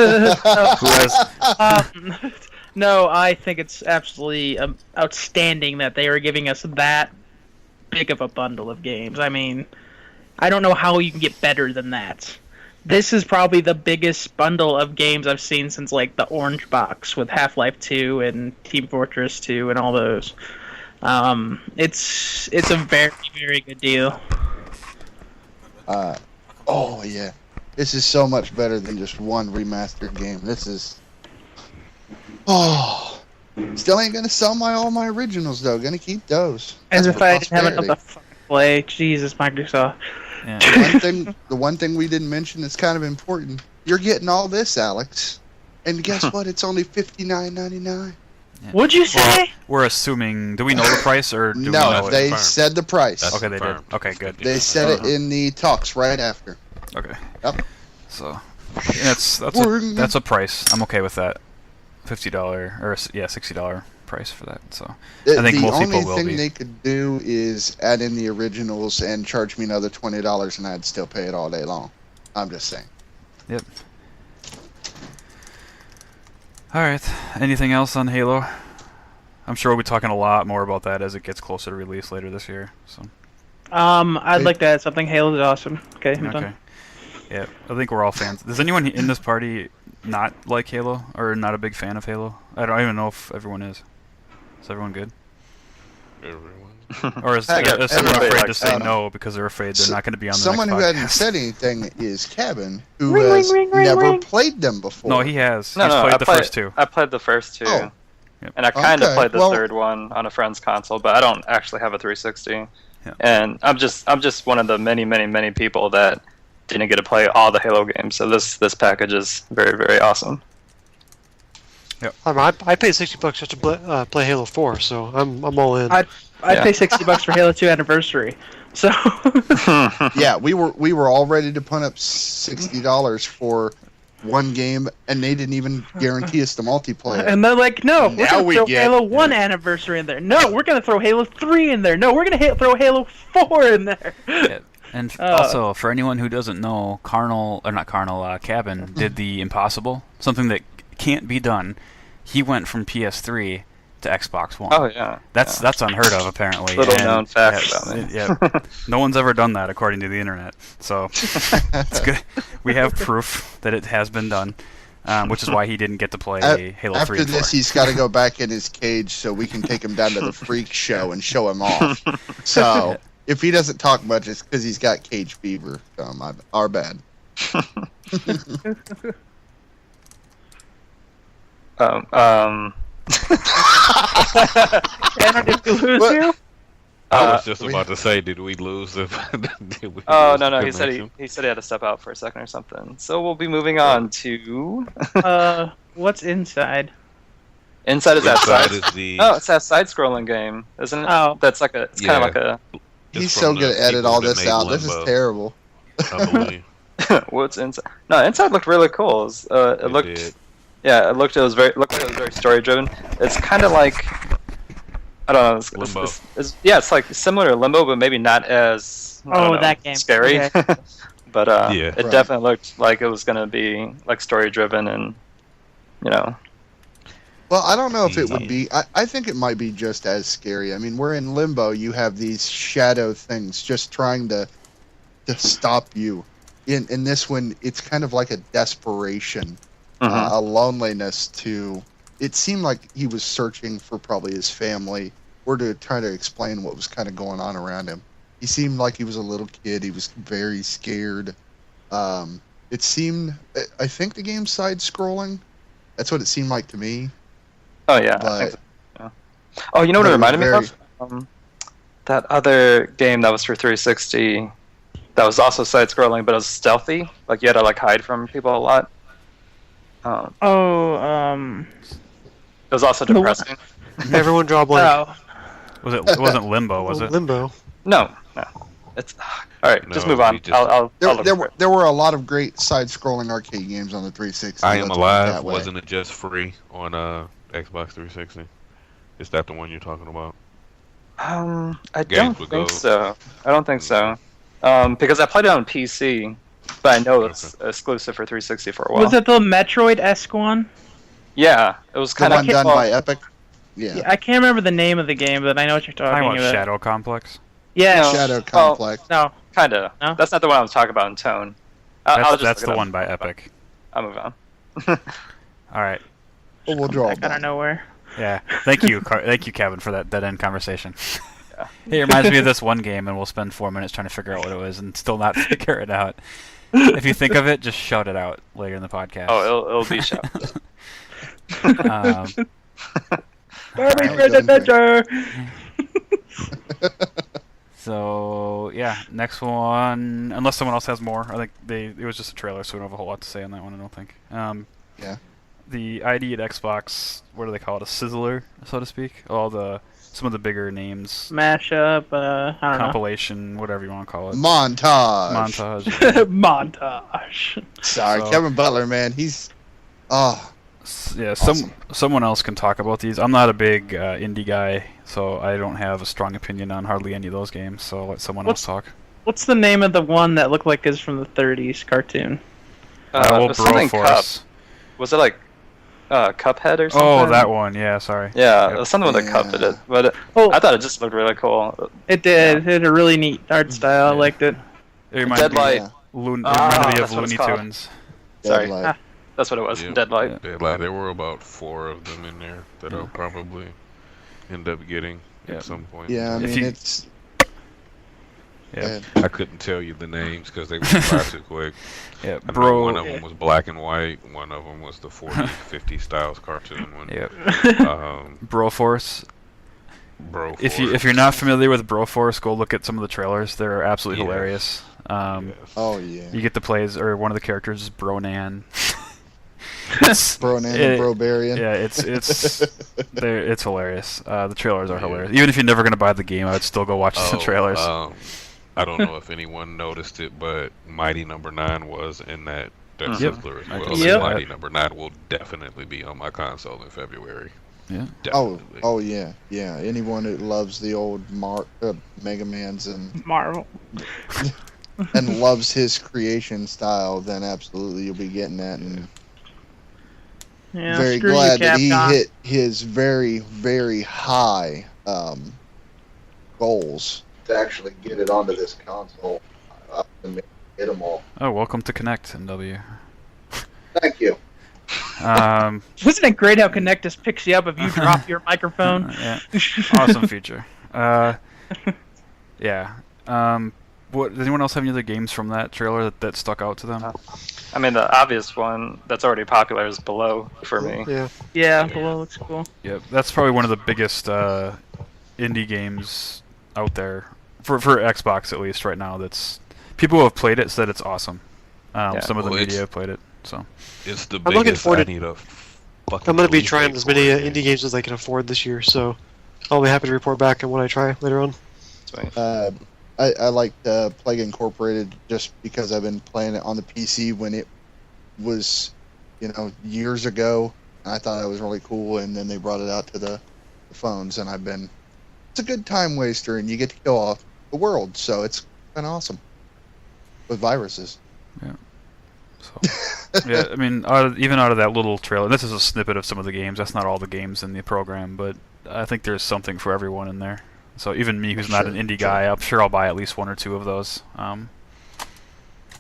no, I think it's absolutely outstanding that they are giving us that big of a bundle of games. I mean, I don't know how you can get better than that. This is probably the biggest bundle of games I've seen since like the Orange Box with Half-Life 2 and Team Fortress 2 and all those. It's a very, very good deal. Oh yeah, this is so much better than just one remastered game. This is. Oh, still ain't gonna sell all my originals though. Gonna keep those. As That's if for I didn't have posterity. enough to fucking play. Jesus, Microsoft. Yeah. The one thing we didn't mention that's kind of important. You're getting all this, Alex, and guess what? It's only $59.99. What'd you say? We're assuming. Do we know the price, or do we know No, it? they confirmed. said the price. That's Okay, they did. confirmed. Okay, good. They said it in the talks right after. Okay. Yep. So that's a price. I'm okay with that. $50 or $60 price for that. So I think The most only people will thing be. they could do is add in the originals and charge me another $20, and I'd still pay it all day long. I'm just saying. Yep. All right. Anything else on Halo? I'm sure we'll be talking a lot more about that as it gets closer to release later this year. So. I'd like to add something. Halo's awesome. Okay, I'm Okay. done. Yeah, I think we're all fans. Does anyone in this party not like Halo or not a big fan of Halo? I don't even know if everyone is. Is everyone good? everyone. Or is I got- someone everybody afraid to likes say Halo. no because they're afraid they're not going to be on the Someone next who podcast? hadn't said anything is Cabin, who Ring, has ring, ring, never ring. played them before. No, he has. No, He's no, played I the played, first 2. I played the first 2. Oh. Yep. And I kind of Okay, played the well- third one on a friend's console, but I don't actually have a 360. Yeah. And I'm just one of the many people that didn't get to play all the Halo games. So this package is very, very awesome. I paid $60 just to play Halo 4, so I'm all in. I'd Yeah. pay $60 for Halo 2 Anniversary. So Yeah, we were all ready to put up $60 for one game, and they didn't even guarantee us the multiplayer. and they're like, no, we're Now gonna we throw get- Halo 1 Anniversary in there. No, we're gonna throw Halo 3 in there. No, we're gonna throw Halo 4 in there. Yeah. And also, for anyone who doesn't know, Cabin did the impossible, something that can't be done. He went from PS3 to Xbox One. Oh yeah. That's unheard of, apparently. Little And, known fact yeah, about me. Yeah, no one's ever done that, according to the internet. So it's good. We have proof that it has been done, which is why he didn't get to play Halo 3 After and 4. this, he's got to go back in his cage so we can take him down to the freak show and show him off. So if he doesn't talk much, it's because he's got cage fever. So our bad. Tanner, did we lose What? you? I was just we- about to say, did we lose? Did we Oh lose no, the he said connection? he said he had to step out for a second or something. So we'll be moving on to What's inside? Inside is that Inside side. is the. Oh, it's that side-scrolling game, isn't it? Oh. That's like a. It's kind Yeah. of like it's He's from so the good to edit people all that this made out. This is Limbo, terrible. I believe. a. What's inside? No, inside looked really cool. It It looked. did. Yeah, it looked. It was very story-driven. It's kind of like. I don't know. Limbo. It's like similar to Limbo, but maybe not as. I don't Oh, know, that game. Scary. Okay. But Yeah. it Right. definitely looked like it was gonna be like story-driven and. Well, I don't know if it would Yeah. be. I think it might be just as scary. I mean, we're in Limbo. You have these shadow things just trying to stop you. In this one, it's kind of like a desperation, a loneliness to it seemed like he was searching for probably his family or to try to explain what was kind of going on around him. He seemed like he was a little kid. He was very scared. It seemed, I think the game's side-scrolling. That's what it seemed like to me. Oh yeah. I think so. Yeah. Oh, you know what it reminded me of? That other game that was for 360 that was also side-scrolling, but it was stealthy. Like you had to like hide from people a lot. It was also depressing. Everyone draw a blank. Oh, It wasn't Limbo, was it? Limbo. No. It's all right. Just No, move on. we just- I'll look for it. There were a lot of great side-scrolling arcade games on the 360. I Am let's put it that Alive, way. wasn't it just free on Xbox 360? Is that the one you're talking about? I don't Games would think go- so. I don't think so. Because I played it on PC, but I know it's exclusive for 360 for a while. was it the Metroid-esque one? Yeah, it was The kind one of done by Epic? Yeah, Yeah. I can't remember the name of the game, but I know what you're talking I want about. Shadow Complex. Yeah, No. Shadow well, Complex. no. kind of. No? That's not the one I was talking about in tone. I'll just That's look it the up. one by Epic. I'll move on. All right. Well, we'll draw Back out back. of nowhere. Yeah. Thank you, thank you, Kevin, for that end conversation. Hey, it reminds me of this one game, and we'll spend 4 minutes trying to figure out what it was and still not figure it out. If you think of it, just shout it out later in the podcast. Oh, it'll be shown. Barbie Alright. Grand Adventure! So yeah, next one. Unless someone else has more, I think it was just a trailer, so we don't have a whole lot to say on that one. I don't think. Yeah. The ID at Xbox, what do they call it? A sizzler, so to speak. Some of the bigger names, Mashup, I don't compilation, whatever you want to call it. Montage. Montage. know. Montage. Sorry, So- Kevin Butler, man. He's... Oh, Yeah, Awesome. someone else can talk about these. I'm not a big indie guy, so I don't have a strong opinion on hardly any of those games. So I'll let someone else talk. What's the name of the one that looked like is from the 30s cartoon? Well, it was something Cup. Broforce. Was it like Cuphead or something? Oh, that one. Yeah, sorry. Yeah, Yep. it was something with a cup in it. But Oh, I thought it just looked really cool. it did. It had a really neat art style. I Yeah. liked it. It reminded me, Deadlight. yeah. it reminded me that's of what it's Looney called. Tunes. Sorry. Deadlight. That's what it was. Yeah. Deadlight. There were about 4 of them in there that I'll probably end up getting Yeah. at some point. Yeah, I If mean, you- it's... Yeah. I couldn't tell you the names because they went by too quick. Yeah, I know bro. one of them was black and white. One of them was the 40s, 50 styles cartoon one. Yeah, Um, Broforce. bro. If you're not familiar with Broforce, go look at some of the trailers. They're absolutely Yes. hilarious. Oh, yeah. You get to play as, or one of the characters is Bronan. It's Bronan it- and Brobarian. Yeah, it's hilarious. The trailers are hilarious. Even if you're never gonna buy the game, I would still go watch the trailers. I don't know if anyone noticed it, but Mighty Number 9 was in that Yep. Sizzler as I well. can And see Mighty Number 9 will definitely be on my console in February. Yeah. Definitely. Oh, yeah, yeah. Anyone who loves the old Mega Mans and loves his creation style, then absolutely you'll be getting that. And Yeah, very screw glad you, that he Capcom. hit his very, very high goals to actually get it onto this console and hit them all. Oh, welcome to Connect, MW. Thank you. Wasn't it great how Kinect just picks you up if you drop your microphone? Yeah, awesome feature. Yeah. What? Does anyone else have any other games from that trailer that stuck out to them? I mean, the obvious one that's already popular is Below for me. Yeah. Yeah, below looks cool. Yep, that's probably one of the biggest indie games out there for Xbox at least right now. That's people who have played it said it's awesome. Some of the Well, media it's- have played it. So It's the I'm looking biggest. forward I to- need a fucking I'm going to be release trying date as for many it. indie games as I can afford this year, so I'll be happy to report back on what I try later on. Sweet. I like Plague Incorporated just because I've been playing it on the PC when it was, years ago. I thought it was really cool, and then they brought it out to the phones, and it's a good time waster, and you get to kill off the world, so it's kind of awesome with viruses. So, yeah, I mean, even out of that little trailer, this is a snippet of some of the games. That's not all the games in the program, but I think there's something for everyone in there. So even me, who's not an indie guy, I'm sure I'll buy at least 1 or 2 of those.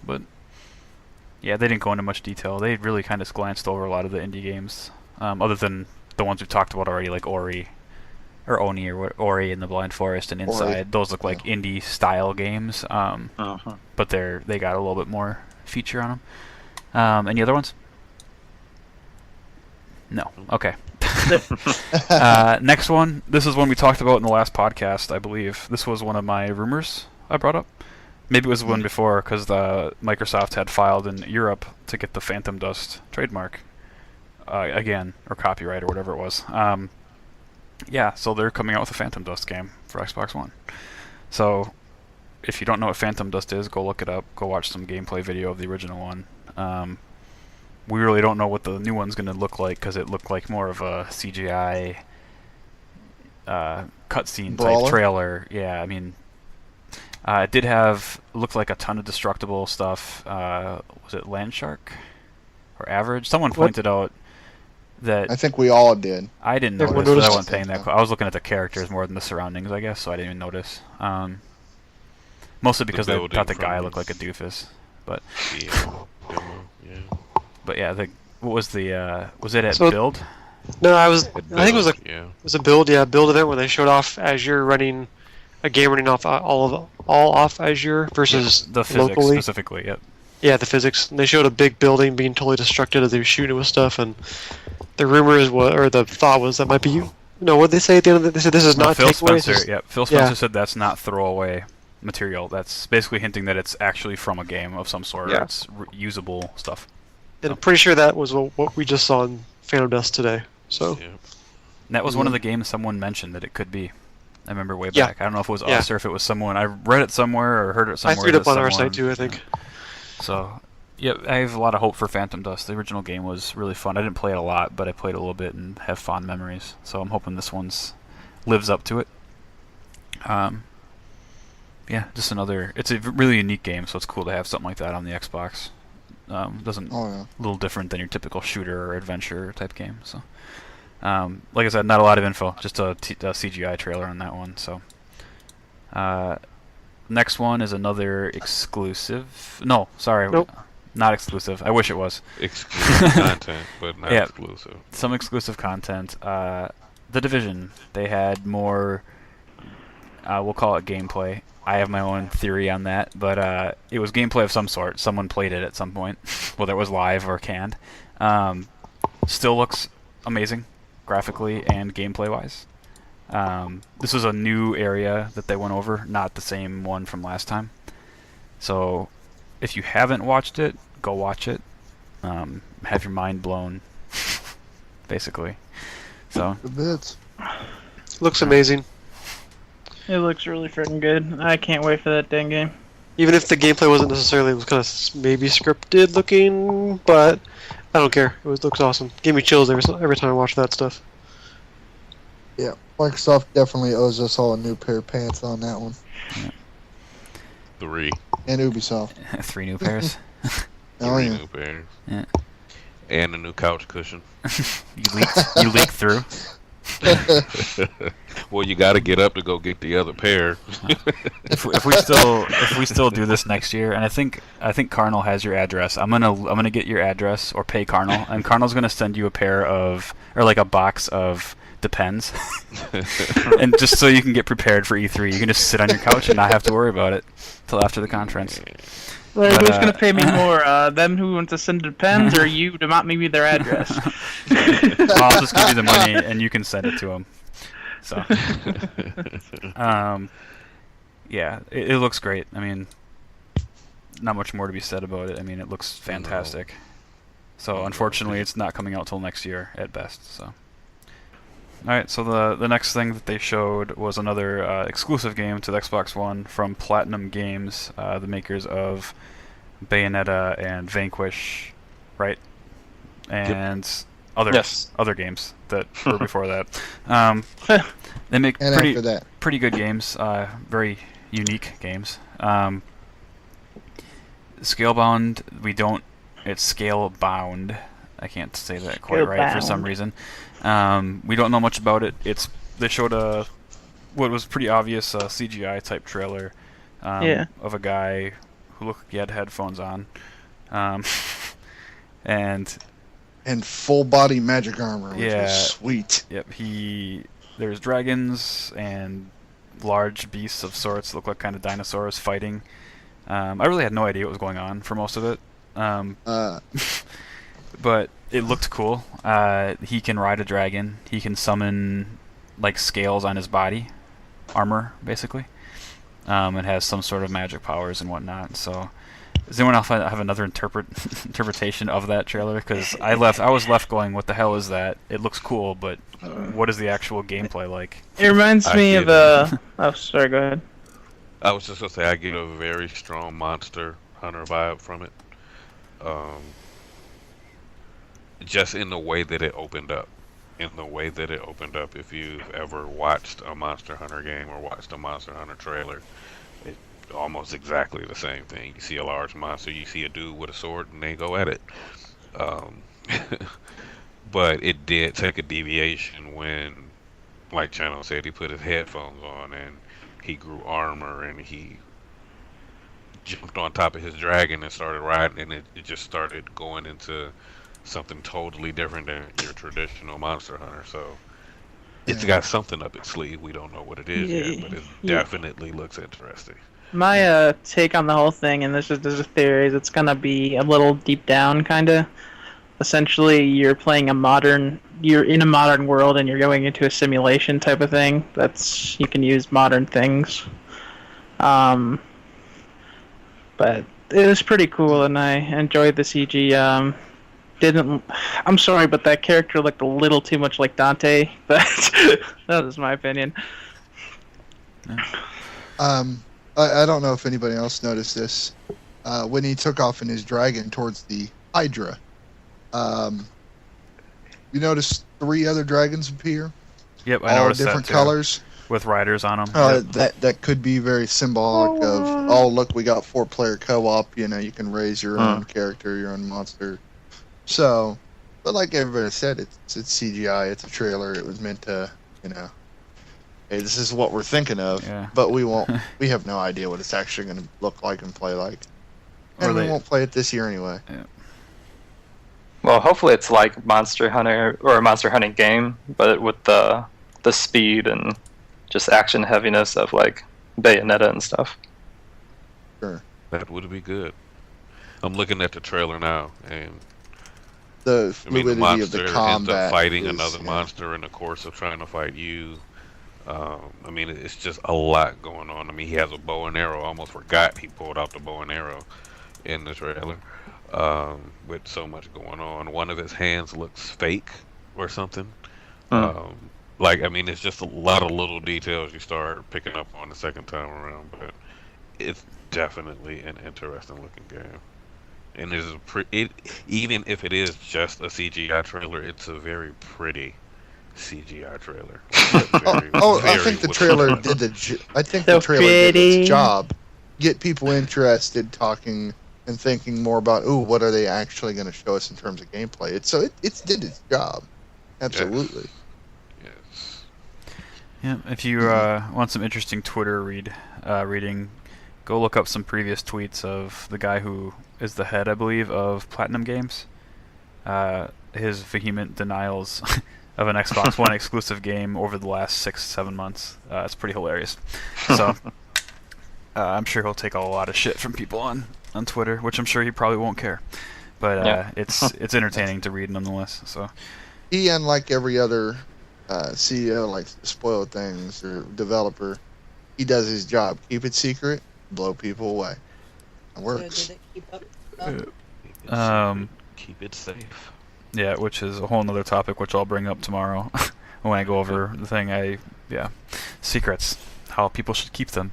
But yeah, they didn't go into much detail. They really kind of glanced over a lot of the indie games, other than the ones we've talked about already, like Ori, or Oni, or Ori in the Blind Forest and Inside. Ori. Those look like indie style games, but they got a little bit more feature on them. Any other ones? No. Okay. Next one. This is one we talked about in the last podcast, I believe. This was one of my rumors I brought up. Maybe it was the one before, because Microsoft had filed in Europe to get the Phantom Dust trademark again, or copyright, or whatever it was. Yeah, so they're coming out with a Phantom Dust game for Xbox One. So, if you don't know what Phantom Dust is, go look it up. Go watch some gameplay video of the original one. We really don't know what the new one's going to look like, because it looked like more of a CGI cutscene type trailer. Yeah, I mean, it did looked like a ton of destructible stuff. Was it Landshark? Or Average? Someone pointed out that... I think we all did. I didn't notice, I wasn't paying that close. I was looking at the characters more than the surroundings, I guess, so I didn't even notice. Mostly because I thought the guy looked like a doofus. But but yeah, what was the was it at Build? No, I think it was a Build event where they showed off Azure running a game running off all off Azure versus the physics locally. Specifically. Yep. Yeah, the physics. And they showed a big building being totally destructed as they were shooting it with stuff, and the rumor is or the thought was that might be what did they say at the end of it? They said this is not Phil takeaway. Spencer. Phil Spencer said that's not throwaway material. That's basically hinting that it's actually from a game of some sort. Yeah. It's usable stuff. And I'm pretty sure that was what we just saw in Phantom Dust today. So. And that was one of the games someone mentioned that it could be. I remember way back. I don't know if it was us or if it was someone. I read it somewhere or heard it somewhere. I threw it up on our site too, I think. So, yeah, I have a lot of hope for Phantom Dust. The original game was really fun. I didn't play it a lot, but I played a little bit and have fond memories. So I'm hoping this one's lives up to it. Yeah, just another... It's a really unique game, so it's cool to have something like that on the Xbox. A little different than your typical shooter or adventure type game. So, like I said, not a lot of info, just a CGI trailer on that one. So, next one is another exclusive. No, sorry, not exclusive. I wish it was exclusive content, but not exclusive. Some exclusive content. The Division. They had more. We'll call it gameplay. I have my own theory on that, but it was gameplay of some sort. Someone played it at some point, whether it was live or canned. Still looks amazing, graphically and gameplay-wise. This is a new area that they went over, not the same one from last time. So, if you haven't watched it, go watch it. Have your mind blown, basically. So. Looks amazing. It looks really freaking good. I can't wait for that dang game. Even if the gameplay wasn't necessarily, it was kind of maybe scripted looking, but I don't care. It looks awesome. Gave me chills every time I watch that stuff. Yeah, Microsoft definitely owes us all a new pair of pants on that one. Yeah. 3. And Ubisoft. 3 new pairs. 3 new pairs. Yeah. And a new couch cushion. You leaked through. Well, you got to get up to go get the other pair. if we still do this next year, and I think Carnal has your address. I'm gonna get your address or pay Carnal, and Carnal's gonna send you a pair of a box of Depends, and just so you can get prepared for E3, you can just sit on your couch and not have to worry about it till after the conference. Who's gonna pay me more? Them who want to send Depends, or you to not maybe their address? I'll just give you the money and you can send it to them. So, yeah, it looks great. I mean, not much more to be said about it. I mean, it looks fantastic. So, unfortunately, it's not coming out till next year at best. So, all right. So the next thing that they showed was another exclusive game to the Xbox One from Platinum Games, the makers of Bayonetta and Vanquish, right? And other games that were before that. They make pretty good games, very unique games. Scalebound, it's Scalebound. I can't say that quite right for some reason. We don't know much about it. They showed what was pretty obvious CGI type trailer of a guy who looked like he had headphones on, and And full body magic armor, which Yeah. was sweet. Yep, there's dragons and large beasts of sorts that look like kind of dinosaurs fighting. I really had no idea what was going on for most of it. But it looked cool. He can ride a dragon. He can summon like scales on his body, armor basically. It has some sort of magic powers and whatnot. So, does anyone else have another interpretation of that trailer? Because I was left going, "What the hell is that? It looks cool, but what is the actual gameplay like?" It reminds me of a. Oh, sorry. Go ahead. I was just gonna say I get a very strong Monster Hunter vibe from it. Just in the way that it opened up. If you've ever watched a Monster Hunter game or watched a Monster Hunter trailer, it's almost exactly the same thing. You see a large monster, you see a dude with a sword, and they go at it. But it did take a deviation when, like Chano said, he put his headphones on and he grew armor and he jumped on top of his dragon and started riding, and it just started going into something totally different than your traditional Monster Hunter. So it's got something up its sleeve. We don't know what it is yet, but it definitely looks interesting. My take on the whole thing, and this is a theory, is it's gonna be a little deep down, kind of. Essentially, you're in a modern world, and you're going into a simulation type of thing. You can use modern things. But it was pretty cool, and I enjoyed the CG. I'm sorry, but that character looked a little too much like Dante. But that was my opinion. I don't know if anybody else noticed this. When he took off in his dragon towards the Hydra, you notice 3 other dragons appear? Yep, I noticed different that too, colors. with riders on them. That could be very symbolic of, look, we got 4-player co-op. You can raise your own character, your own monster. So, but like everybody said, it's CGI. It's a trailer. It was meant to, hey, this is what we're thinking of. Yeah. But we have no idea what it's actually going to look like and play like. And we won't play it this year anyway. Yeah. Well, hopefully it's like Monster Hunter or a Monster Hunting game, but with the speed and just action heaviness of like Bayonetta and stuff. Sure. That would be good. I'm looking at the trailer now, and the fluidity the monster of the combat ends up fighting another monster in the course of trying to fight you. It's just a lot going on. He has a bow and arrow. I almost forgot he pulled out the bow and arrow in the trailer. With so much going on, one of his hands looks fake or something. It's just a lot of little details you start picking up on the second time around. But it's definitely an interesting looking game. And even if it is just a CGI trailer, it's a very pretty CGI trailer. I think the trailer did did its job. Get people interested, talking and thinking more about, what are they actually going to show us in terms of gameplay? It did its job. Absolutely. Yes. Yeah. If you want some interesting Twitter reading, go look up some previous tweets of the guy who is the head, I believe, of Platinum Games. His vehement denials of an Xbox One exclusive game over the last 6-7 months. It's pretty hilarious. So I'm sure he'll take a lot of shit from people on Twitter, which I'm sure he probably won't care. But it's entertaining to read nonetheless. So he, unlike every other CEO, likes to spoil things, or developer. He does his job. Keep it secret, blow people away. It works. Keep it safe. Yeah, which is a whole nother topic, which I'll bring up tomorrow when I go over the thing. Secrets, how people should keep them.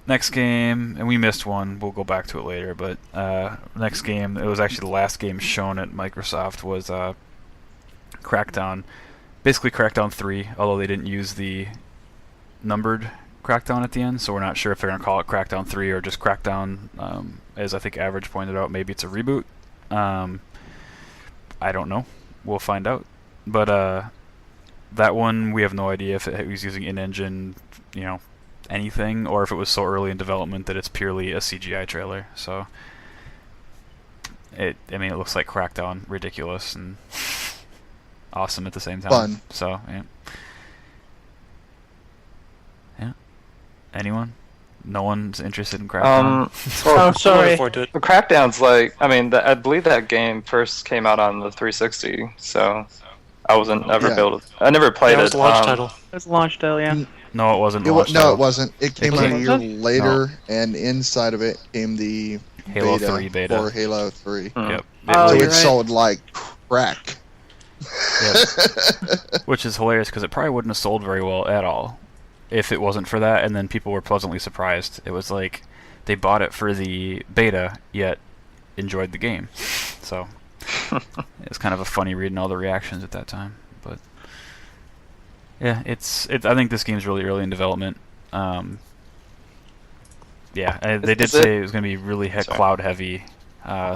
Next game, and we missed one, we'll go back to it later, but next game, it was actually the last game shown at Microsoft, was Crackdown. Basically Crackdown 3, although they didn't use the numbered Crackdown at the end, so we're not sure if they're going to call it Crackdown 3 or just Crackdown, as I think Average pointed out, maybe it's a reboot. I don't know. We'll find out. But that one, we have no idea if it was using in-engine, anything, or if it was so early in development that it's purely a CGI trailer. So I mean, it looks like Crackdown, ridiculous and awesome at the same time. Fun. So, yeah. Yeah. Anyone? No one's interested in Crackdown? Oh, sorry. To it. The Crackdown's like, I mean, I believe that game first came out on the 360, so I wasn't ever I never played It was it. a launch title. It was a launch title, yeah. No, it wasn't. No, it wasn't. It came out a year came- later, and inside of it came the Halo 3 beta. for Halo 3. Yep. Oh, So you're it right. sold like crack. Which is hilarious because it probably wouldn't have sold very well at all if it wasn't for that, and then people were pleasantly surprised. It was like they bought it for the beta, yet enjoyed the game. So it was kind of a funny reading all the reactions at that time. But yeah, I think this game's really early in development. Yeah, they did say it was going to be really cloud heavy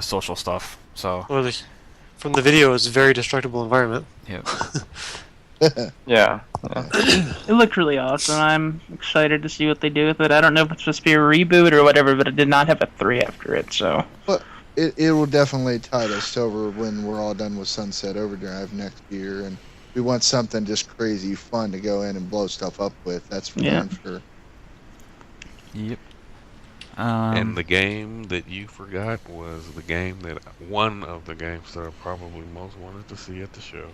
social stuff. So Well, from the video, it's a very destructible environment. yeah. Yeah. It looked really awesome. I'm excited to see what they do with it. I don't know if it's supposed to be a reboot or whatever, but it did not have a 3 after it, so... But it will definitely tide us over when we're all done with Sunset Overdrive next year, and we want something just crazy fun to go in and blow stuff up with. That's for damn sure. Yep. And the game that you forgot was the game that one of the games that I probably most wanted to see at the show.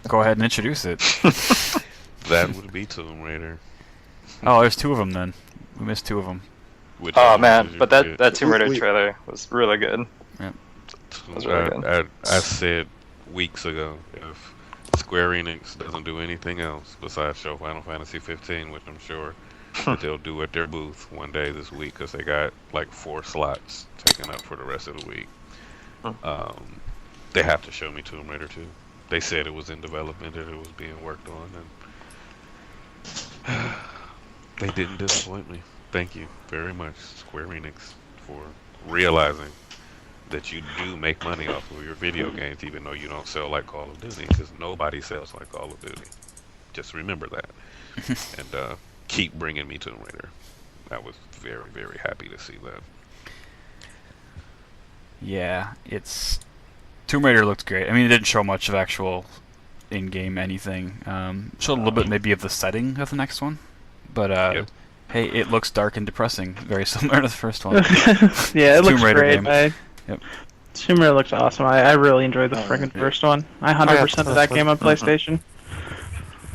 Go ahead and introduce it. That would be Tomb Raider. Oh, there's 2 of them then. We missed 2 of them. Oh man, but that that Tomb Raider we- trailer was really good. was really good. I said weeks ago, if Square Enix doesn't do anything else besides show Final Fantasy 15, which I'm sure that they'll do at their booth one day this week, because they got like 4 slots taken up for the rest of the week. They have to show me Tomb Raider 2. They said it was in development and it was being worked on, and they didn't disappoint me. Thank you very much, Square Enix, for realizing that you do make money off of your video games, even though you don't sell like Call of Duty, because nobody sells like Call of Duty. Just remember that. And keep bringing me Tomb Raider. I was very, very happy to see that. Yeah, Tomb Raider looked great. I mean, it didn't show much of actual in-game anything. Showed a little bit maybe of the setting of the next one, but hey, it looks dark and depressing, very similar to the first one. Yeah, it looks Tomb Raider great. game. Yep. Tomb Raider looks awesome. I really enjoyed the freaking first one. I 100%ed that game on PlayStation.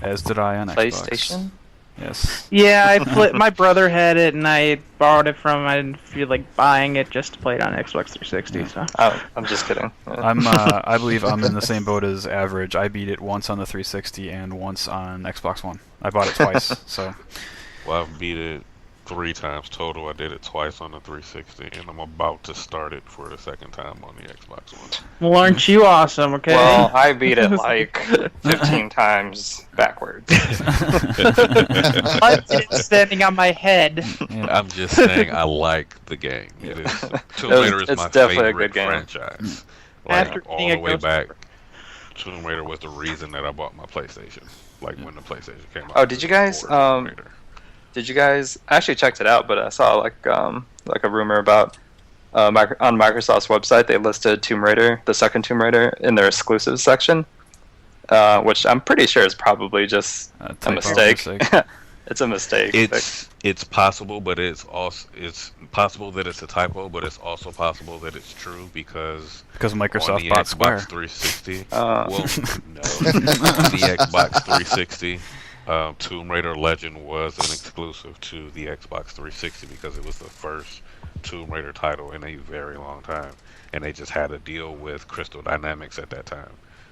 As did I on Xbox. PlayStation? Yes. Yeah, my brother had it, and I borrowed it from him. I didn't feel like buying it just to play it on Xbox 360. So. Oh, I'm just kidding. I believe I'm in the same boat as Average. I beat it once on the 360 and once on Xbox One. I bought it twice. So. Well, I've beat it 3 times total. I did it twice on the 360, and I'm about to start it for the second time on the Xbox One. Well, aren't you awesome? Okay. Well, I beat it like 15 times backwards. I did it standing on my head. I'm just saying I like the game. It is, Tomb Raider is it's my definitely a favorite good game. franchise. After Like, all being the a way Ghost back, Tomb Raider was the reason that I bought my PlayStation. Like when the PlayStation came out. Oh, did you guys? Tomb Raider. Did you guys? I actually checked it out, but I saw like a rumor about on Microsoft's website they listed Tomb Raider, the second Tomb Raider, in their exclusives section, which I'm pretty sure is probably just a mistake. It's a mistake. It's possible, but it's possible that it's a typo, but it's also possible that it's true because Microsoft on the bought Xbox Square. 360. Well, no, on the Xbox 360. Tomb Raider Legend was an exclusive to the Xbox 360 because it was the first Tomb Raider title in a very long time, and they just had a deal with Crystal Dynamics at that time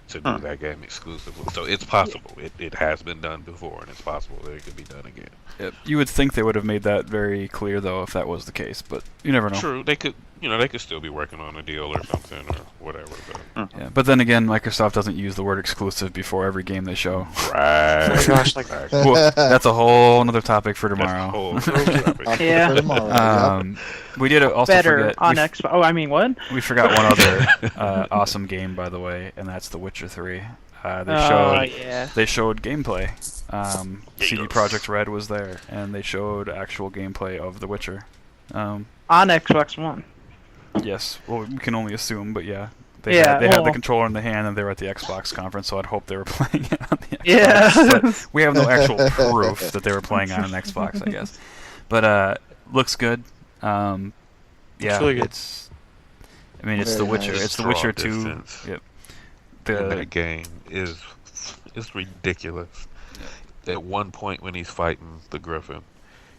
to do that game exclusively. So it's possible. It has been done before, and it's possible that it could be done again. Yep. You would think they would have made that very clear, though, if that was the case, but you never know. True, they could still be working on a deal or something or whatever. But. Yeah, but then again, Microsoft doesn't use the word exclusive before every game they show. Right. Oh my gosh, like Well, that's a whole other topic for That's a tomorrow. whole other topic. Yeah. For tomorrow, We did also Better forget. on Xbox. Oh, I mean, what? We forgot one other awesome game, by the way, and that's The Witcher 3. They showed gameplay. CD Projekt Red was there, and they showed actual gameplay of The Witcher. On Xbox One. Yes. Well, we can only assume, but yeah. They had the controller in the hand, and they were at the Xbox conference, so I'd hope they were playing it on the Xbox. Yeah. But we have no actual proof that they were playing on an Xbox, I guess. But looks good. Yeah, really good. it's Very The Witcher. nice. It's The Witcher 2. Distance. Yep. In that game is ridiculous. At one point when he's fighting the Griffin,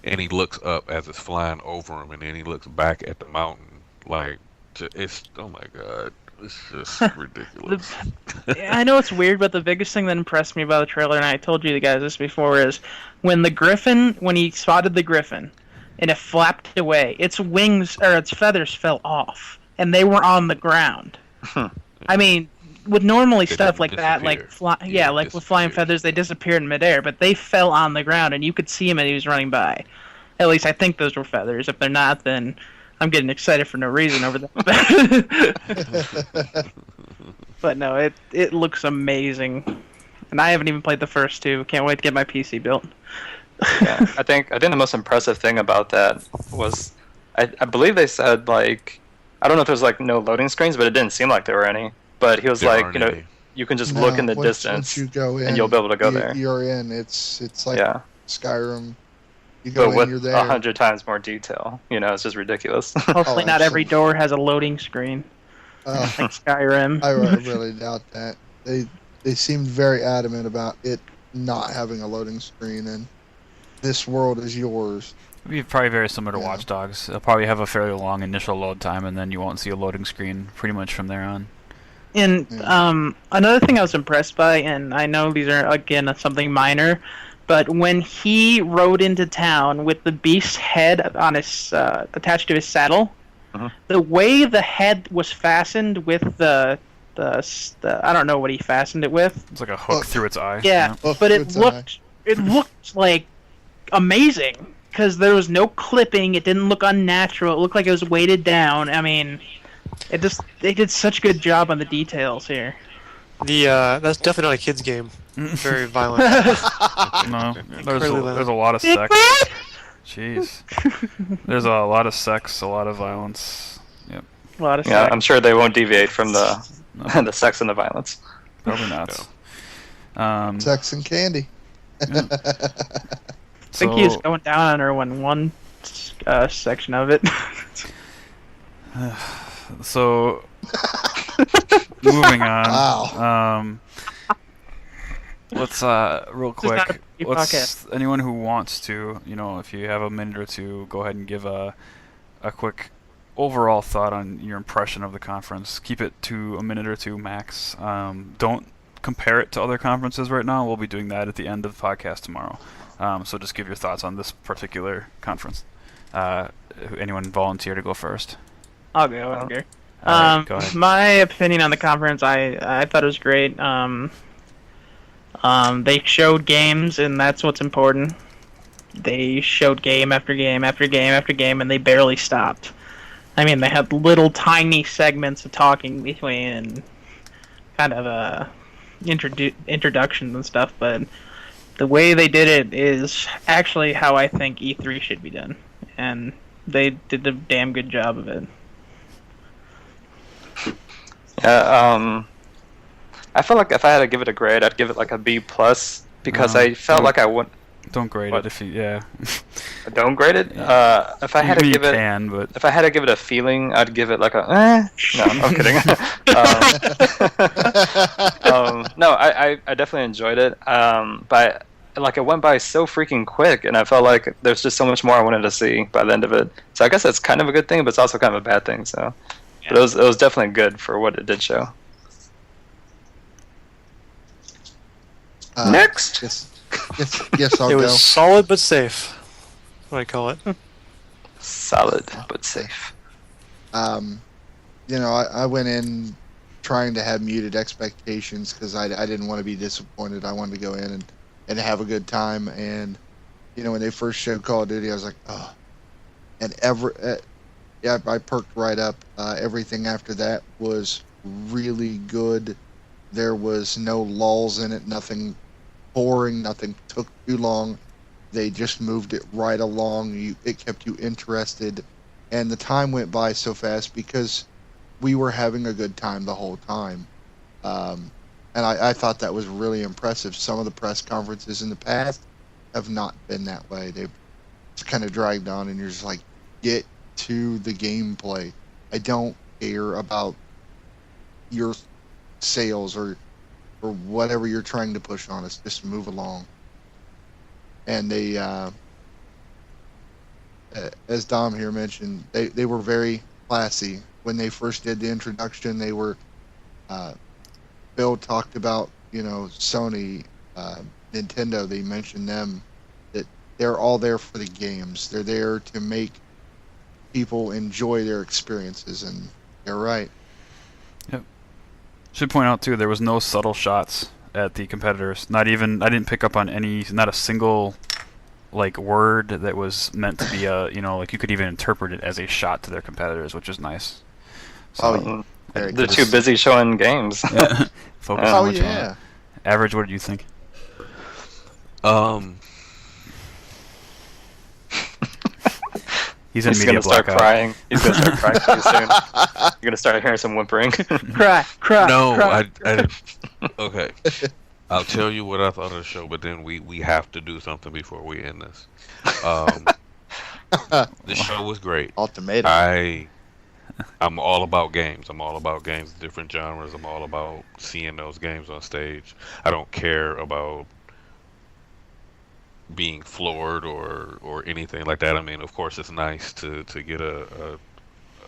and he looks up as it's flying over him, and then he looks back at the mountain, like it's oh my god, it's just ridiculous. I know it's weird, but the biggest thing that impressed me about the trailer, and I told you guys this before, is when he spotted the Griffin, and it flapped away, its feathers fell off, and they were on the ground. I mean, with normally stuff like that, like with flying feathers, they disappear in midair, but they fell on the ground, and you could see him as he was running by. At least I think those were feathers. If they're not, then I'm getting excited for no reason over that. But no, it looks amazing, and I haven't even played the first two. Can't wait to get my PC built. Yeah, I think the most impressive thing about that was, I believe they said, like, I don't know if there's like no loading screens, but it didn't seem like there were any. But he was like, you can just look in the distance, once you go in, and you'll be able to go there. You're in. It's like Skyrim. You But go in, with you're there. 100 times more detail, it's just ridiculous. Hopefully not every door has a loading screen. Like Skyrim. I really doubt that. They seemed very adamant about it not having a loading screen, and this world is yours. It'll be probably very similar to Watch Dogs. It'll probably have a fairly long initial load time, and then you won't see a loading screen pretty much from there on. And another thing I was impressed by, and I know these are, again, something minor, but when he rode into town with the beast's head on his attached to his saddle, the way the head was fastened with the I don't know what he fastened it with. It's like a hook through its eye. Yeah, but it looked like amazing because there was no clipping. It didn't look unnatural. It looked like it was weighted down. I mean, they did such a good job on the details here. That's definitely not a kid's game. Very violent. No, there's a lot of sex. Jeez. There's a lot of sex, a lot of violence. Yep. A lot of sex. Yeah, I'm sure they won't deviate from the sex and the violence. Probably not. Sex and candy. Yeah. I think he was going down on her when one section of it. So, moving on. Wow. Let's real quick. Anyone who wants to, if you have a minute or two, go ahead and give a quick overall thought on your impression of the conference. Keep it to a minute or two max. Don't compare it to other conferences right now. We'll be doing that at the end of the podcast tomorrow. So just give your thoughts on this particular conference. Anyone volunteer to go first? I'll go. Okay. Right, go ahead. My opinion on the conference, I thought it was great. They showed games, and that's what's important. They showed game after game after game after game, and they barely stopped. I mean, they had little tiny segments of talking between and kind of introductions and stuff, but the way they did it is actually how I think E3 should be done, and they did a damn good job of it. Yeah, I feel like if I had to give it a grade, I'd give it like a B+, because I felt like I wouldn't. Don't grade it if you Don't grade it. If I had to give it, if I had to give it a feeling, I'd give it like a. No, I'm kidding. No, I definitely enjoyed it. But like it went by so freaking quick, and I felt like there's just so much more I wanted to see by the end of it. So I guess that's kind of a good thing, but it's also kind of a bad thing. So, but it was definitely good for what it did show. Next. Yes, I'll It go. was solid but safe. That's what I call it. Solid but safe. I went in trying to have muted expectations because I didn't want to be disappointed. I wanted to go in and have a good time. And when they first showed Call of Duty, I was like, oh. And I perked right up. Everything after that was really good. There was no lulls in it. Nothing boring. Nothing took too long. They just moved it right along. It kept you interested. and the time went by so fast because we were having a good time the whole time. And I thought that was really impressive. Some of the press conferences in the past have not been that way. They've just kind of dragged on, and you're just like, get to the gameplay. I don't care about your sales or whatever you're trying to push on us. Just move along. And they, as Dom here mentioned, they were very classy. When they first did the introduction, they were, Bill talked about, Sony, Nintendo, they mentioned them, that they're all there for the games. They're there to make people enjoy their experiences, and they're right. Yep. Should point out, too, there was no subtle shots at the competitors. I didn't pick up on not a single word that was meant to be you could even interpret it as a shot to their competitors, which is nice. So, they're too busy showing games. Yeah. Focus on what you yeah. want. Average, what did you think? He's in He's media gonna start blackout. crying. He's gonna start crying pretty soon. You're gonna start hearing some whimpering. Cry. No, cry. Okay. I'll tell you what I thought of the show, but then we have to do something before we end this. The show was great. Ultimatum. I'm all about games. I'm all about games, different genres. I'm all about seeing those games on stage. I don't care about being floored or anything like that. I mean, of course, it's nice to get a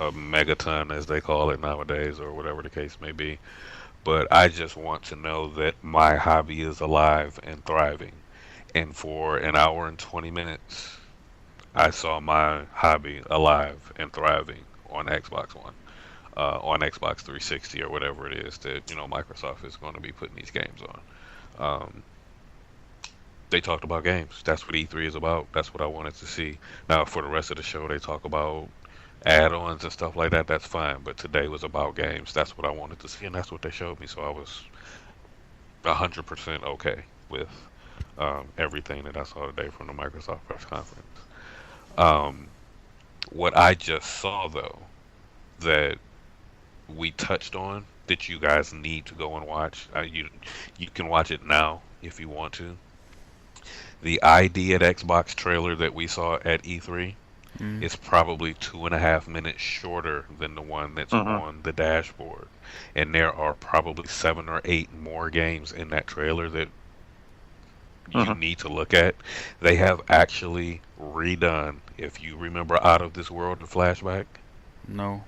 megaton, as they call it nowadays, or whatever the case may be. But I just want to know that my hobby is alive and thriving. And for an hour and 20 minutes, I saw my hobby alive and thriving on Xbox One, on Xbox 360 or whatever it is that Microsoft is going to be putting these games on. They talked about games. That's what E3 is about. That's what I wanted to see. Now, for the rest of the show, they talk about add-ons and stuff like that. That's fine. But today was about games. That's what I wanted to see, and that's what they showed me. So I was 100% okay with everything that I saw today from the Microsoft press conference. What I just saw, though, that we touched on, that you guys need to go and watch. You can watch it now if you want to. The ID at Xbox trailer that we saw at E3 is probably 2.5 minutes shorter than the one that's on the dashboard. And there are probably 7 or 8 more games in that trailer that you need to look at. They have actually redone, if you remember Out of This World, the flashback. No.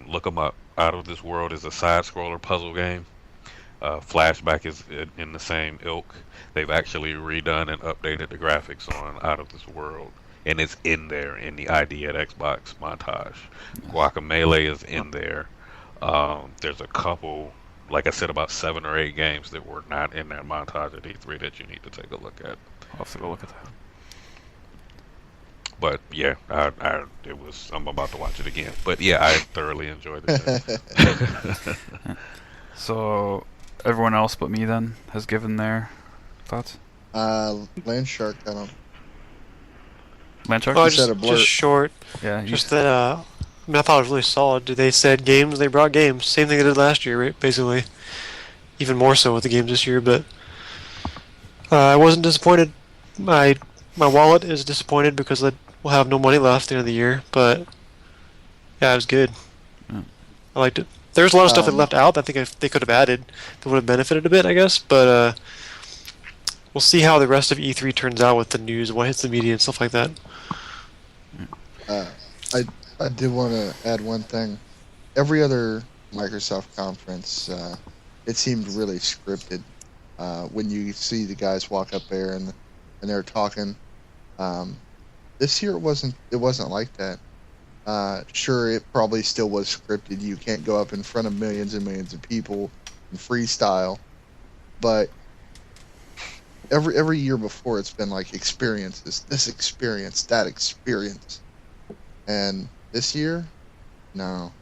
Look them up. Out of This World is a side-scroller puzzle game. Flashback is in the same ilk. They've actually redone and updated the graphics on Out of This World, and it's in there in the ID at Xbox montage. Guacamelee is in there. There's a couple, like I said, about 7 or 8 games that were not in that montage at E3 that you need to take a look at. I'll have to go look at that. But yeah, I'm about to watch it again. But yeah, I thoroughly enjoyed it. So, everyone else but me then has given their thoughts? Landshark, I don't. Landshark? Oh, said a blurt. just short. Yeah. Just that, I thought it was really solid. They said games, they brought games. Same thing they did last year, right? Basically. Even more so with the games this year, but I wasn't disappointed. My wallet is disappointed because we'll have no money left at the end of the year, but yeah, it was good. I liked it. There's a lot of stuff they left out that I think if they could have added that would have benefited a bit, I guess, but we'll see how the rest of E3 turns out with the news, what hits the media and stuff like that. I did want to add one thing. Every other Microsoft conference, it seemed really scripted. When you see the guys walk up there and they're talking, this year it wasn't like that. Sure, it probably still was scripted. You can't go up in front of millions and millions of people and freestyle, but every year before it's been like experiences, this experience, that experience, and this year, no,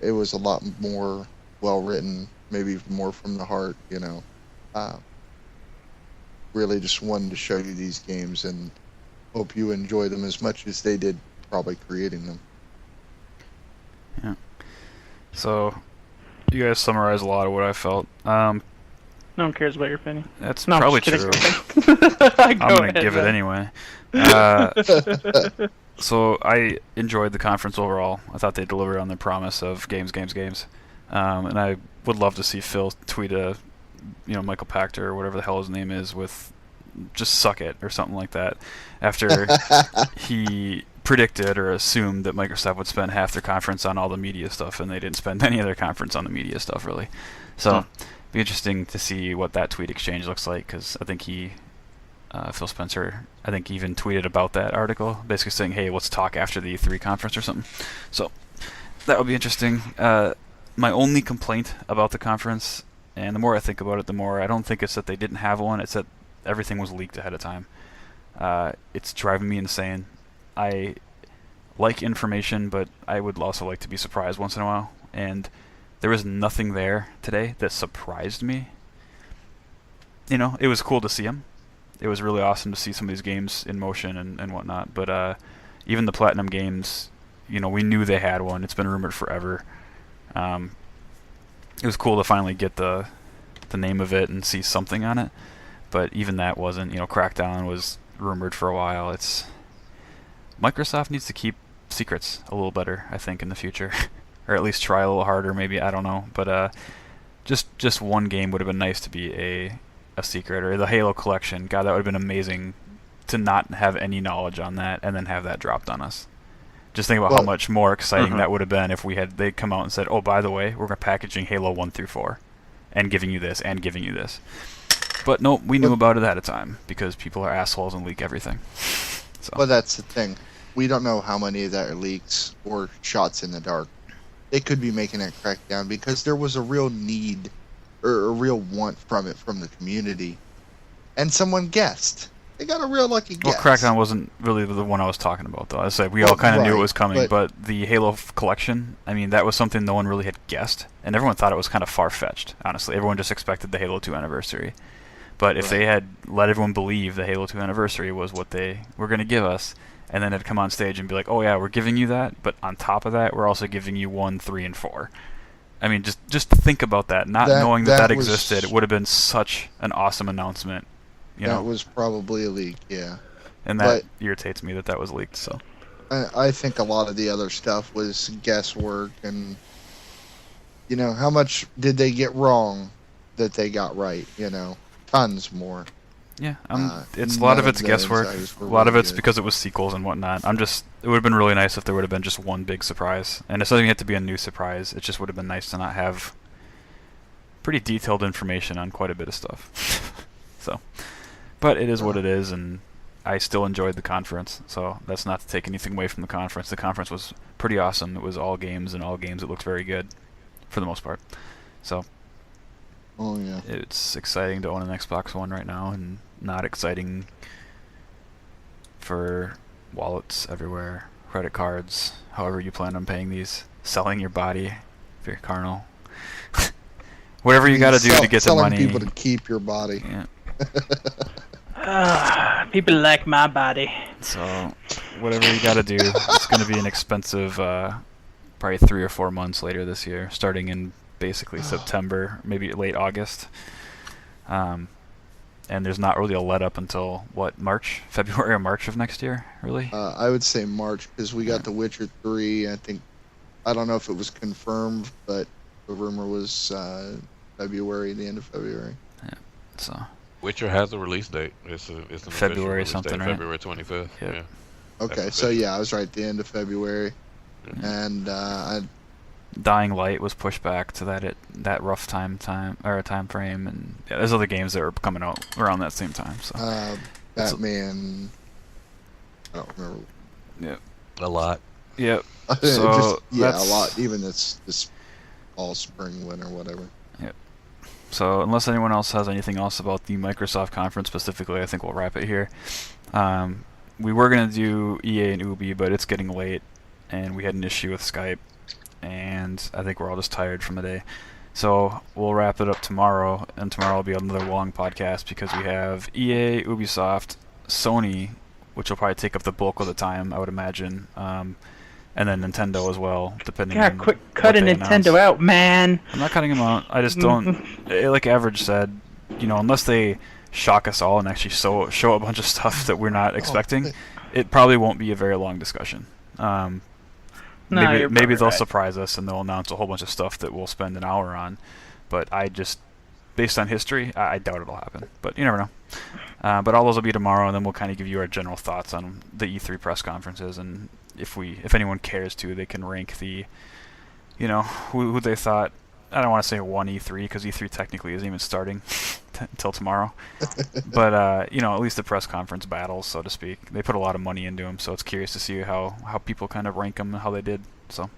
it was a lot more well written, maybe more from the heart, really just wanted to show you these games and hope you enjoy them as much as they did probably creating them. Yeah. So, you guys summarize a lot of what I felt. No one cares about your opinion. That's No, I'm probably just true. kidding. I'm going to give it anyway. So I enjoyed the conference overall. I thought they delivered on their promise of games. And I would love to see Phil tweet Michael Pachter or whatever the hell his name is with just suck it or something like that after he predicted or assumed that Microsoft would spend half their conference on all the media stuff, and they didn't spend any of their conference on the media stuff, really. So be interesting to see what that tweet exchange looks like, because I think Phil Spencer, I think, even tweeted about that article, basically saying, hey, let's talk after the E3 conference or something. So that would be interesting. My only complaint about the conference, and the more I think about it, the more I don't think it's that they didn't have one, it's that everything was leaked ahead of time. It's driving me insane. I like information, but I would also like to be surprised once in a while, and there was nothing there today that surprised me. It was cool to see them. It was really awesome to see some of these games in motion and whatnot, but even the Platinum games, we knew they had one. It's been rumored forever. It was cool to finally get the name of it and see something on it, but even that wasn't. Crackdown was rumored for a while. Microsoft needs to keep secrets a little better, I think, in the future, or at least try a little harder. Maybe, I don't know, but just one game would have been nice to be a secret, or the Halo collection. God, that would have been amazing to not have any knowledge on that and then have that dropped on us. Just think about how much more exciting that would have been if they'd come out and said, oh, by the way, we're packaging Halo 1 through 4 and giving you this and giving you this. But no, we knew about it at a time because people are assholes and leak everything. So. Well, that's the thing. We don't know how many of that are leaks or shots in the dark. They could be making that crackdown because there was a real need or a real want from the community. And someone guessed. They got a real lucky guess. Well, Crackdown wasn't really the one I was talking about, though. I said we all kind of knew it was coming, but the Halo collection, I mean, that was something no one really had guessed, and everyone thought it was kind of far-fetched, honestly. Everyone just expected the Halo 2 anniversary. But if they had let everyone believe the Halo 2 anniversary was what they were going to give us, and then it'd come on stage and be like, oh yeah, we're giving you that, but on top of that, we're also giving you 1, 3, and 4. I mean, just think about that. Not knowing that existed, it would have been such an awesome announcement. That was probably a leak, yeah. And that irritates me that was leaked. So I think a lot of the other stuff was guesswork, and how much did they get wrong that they got right? Tons more. Yeah, it's a lot of it's guesswork. A lot of it's because it was sequels and whatnot. It would have been really nice if there would have been just one big surprise, and it doesn't have to be a new surprise. It just would have been nice to not have pretty detailed information on quite a bit of stuff. So, but it is what it is, and I still enjoyed the conference. So that's not to take anything away from the conference. The conference was pretty awesome. It was all games, and all games it looked very good, for the most part. So. Oh yeah. It's exciting to own an Xbox One right now, and not exciting for wallets everywhere, credit cards, however you plan on paying these, selling your body if you're carnal. Whatever you got to do to get the money. Selling people to keep your body. Yeah. People like my body. So, whatever you got to do, it's going to be an expensive, probably 3 or 4 months later this year, starting in basically September, maybe late August. And there's not really a let up until, February or March of next year, really? I would say March, because we got The Witcher 3, I don't know if it was confirmed, but the rumor was the end of February. Yeah, so. Witcher has a release date. It's an February something, right? February 25th, yeah. Okay, so yeah, I was right, the end of February. Yeah. And Dying Light was pushed back to that rough time frame, and there's other games that were coming out around that same time. So Batman, I don't remember. Yeah, a lot. Yep. So a lot. Even this fall, spring, winter, whatever. Yep. So unless anyone else has anything else about the Microsoft conference specifically, I think we'll wrap it here. We were gonna do EA and Ubi, but it's getting late, and we had an issue with Skype. And I think we're all just tired from the day. So we'll wrap it up tomorrow, and tomorrow will be another long podcast because we have EA, Ubisoft, Sony, which will probably take up the bulk of the time, I would imagine. And then Nintendo as well, depending God, on quit what cutting they Nintendo announce. out, man. I'm not cutting them out. I just don't. Like Average said, unless they shock us all and actually show a bunch of stuff that we're not expecting, it probably won't be a very long discussion. Maybe they'll surprise us and they'll announce a whole bunch of stuff that we'll spend an hour on. But based on history, I doubt it'll happen. But you never know. But all those will be tomorrow, and then we'll kind of give you our general thoughts on the E3 press conferences, and if anyone cares to, they can rank the, who they thought. I don't want to say won E3 because E3 technically isn't even starting until tomorrow. But at least the press conference battles, so to speak, they put a lot of money into them, so it's curious to see how people kind of rank them and how they did. So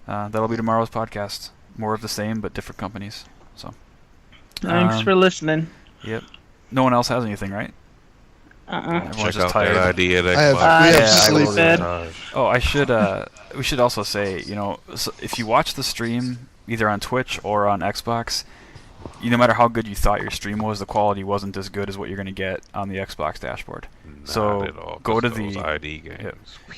that'll be tomorrow's podcast. More of the same, but different companies. So thanks for listening. Yep. No one else has anything, right? Everyone's Check just out tired. that ID at we Xbox. have sleep. Oh, we should also say, so if you watch the stream either on Twitch or on Xbox, no matter how good you thought your stream was, the quality wasn't as good as what you're going to get on the Xbox dashboard. Not at all, go to those the ID games. Yeah.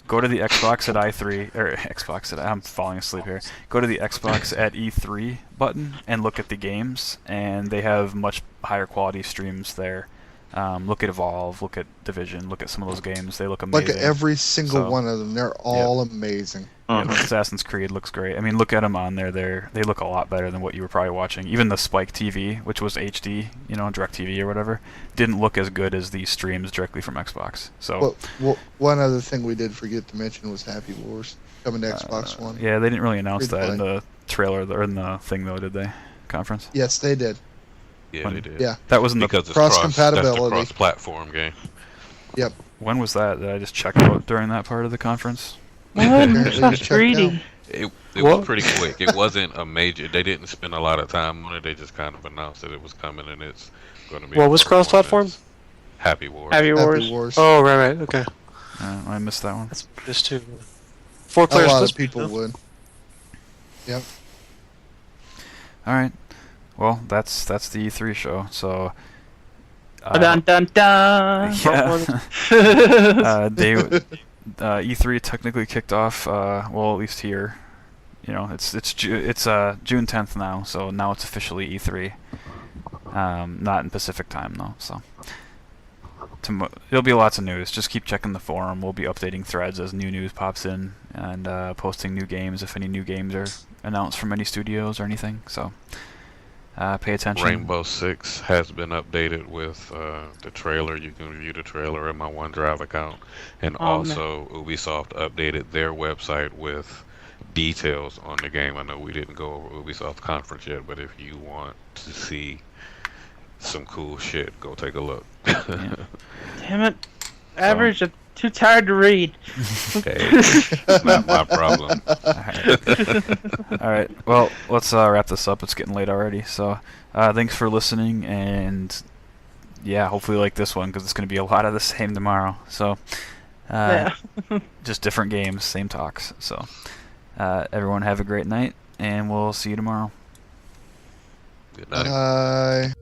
Go to the Xbox at i3 or Xbox at I'm falling asleep here. Go to the Xbox at E3 button and look at the games, and they have much higher quality streams there. Look at Evolve, look at Division, look at some of those games. They look amazing. Look at every single one of them. They're all amazing. Yeah, Assassin's Creed looks great. I mean, look at them on there. They look a lot better than what you were probably watching. Even the Spike TV, which was HD, DirectTV or whatever, didn't look as good as these streams directly from Xbox. So, well, one other thing we did forget to mention was Happy Wars coming to Xbox One. Yeah, they didn't really announce that in Free-to-play. the trailer or in the thing, though, did they? Conference? Yes, they did. Yeah, they did. Yeah. That was in the. Because it's Cross-compatibility. That's the cross-platform game. Yep. When was that? Did I just check out during that part of the conference? What? Apparently So you checked greedy. out. It was pretty quick. It wasn't a major. They didn't spend a lot of time on it. They just kind of announced that it was coming, and it's going to be. What was cross-platform? Happy Wars. Happy Happy Wars. Wars. Oh, right. Okay. I missed that one. That's just two. 4 A players. lot this- of people would. Yep. All right. Well, that's the E3 show. So. Dun dun dun. Yeah. E3 technically kicked off. Well, at least here, it's June 10th now. So now it's officially E3. Not in Pacific time though. So there'll be lots of news. Just keep checking the forum. We'll be updating threads as new news pops in and posting new games if any new games are announced from any studios or anything. So. Pay attention. Rainbow Six has been updated with the trailer. You can view the trailer in my OneDrive account, and also Ubisoft updated their website with details on the game. I know we didn't go over Ubisoft conference yet, but if you want to see some cool shit, go take a look. Yeah. Damn it. Average, I'm too tired to read. Hey, not my problem. All right. Well, let's wrap this up. It's getting late already. So, thanks for listening, and yeah, hopefully you like this one because it's going to be a lot of the same tomorrow. So, just different games, same talks. So, everyone have a great night, and we'll see you tomorrow. Good night. Bye.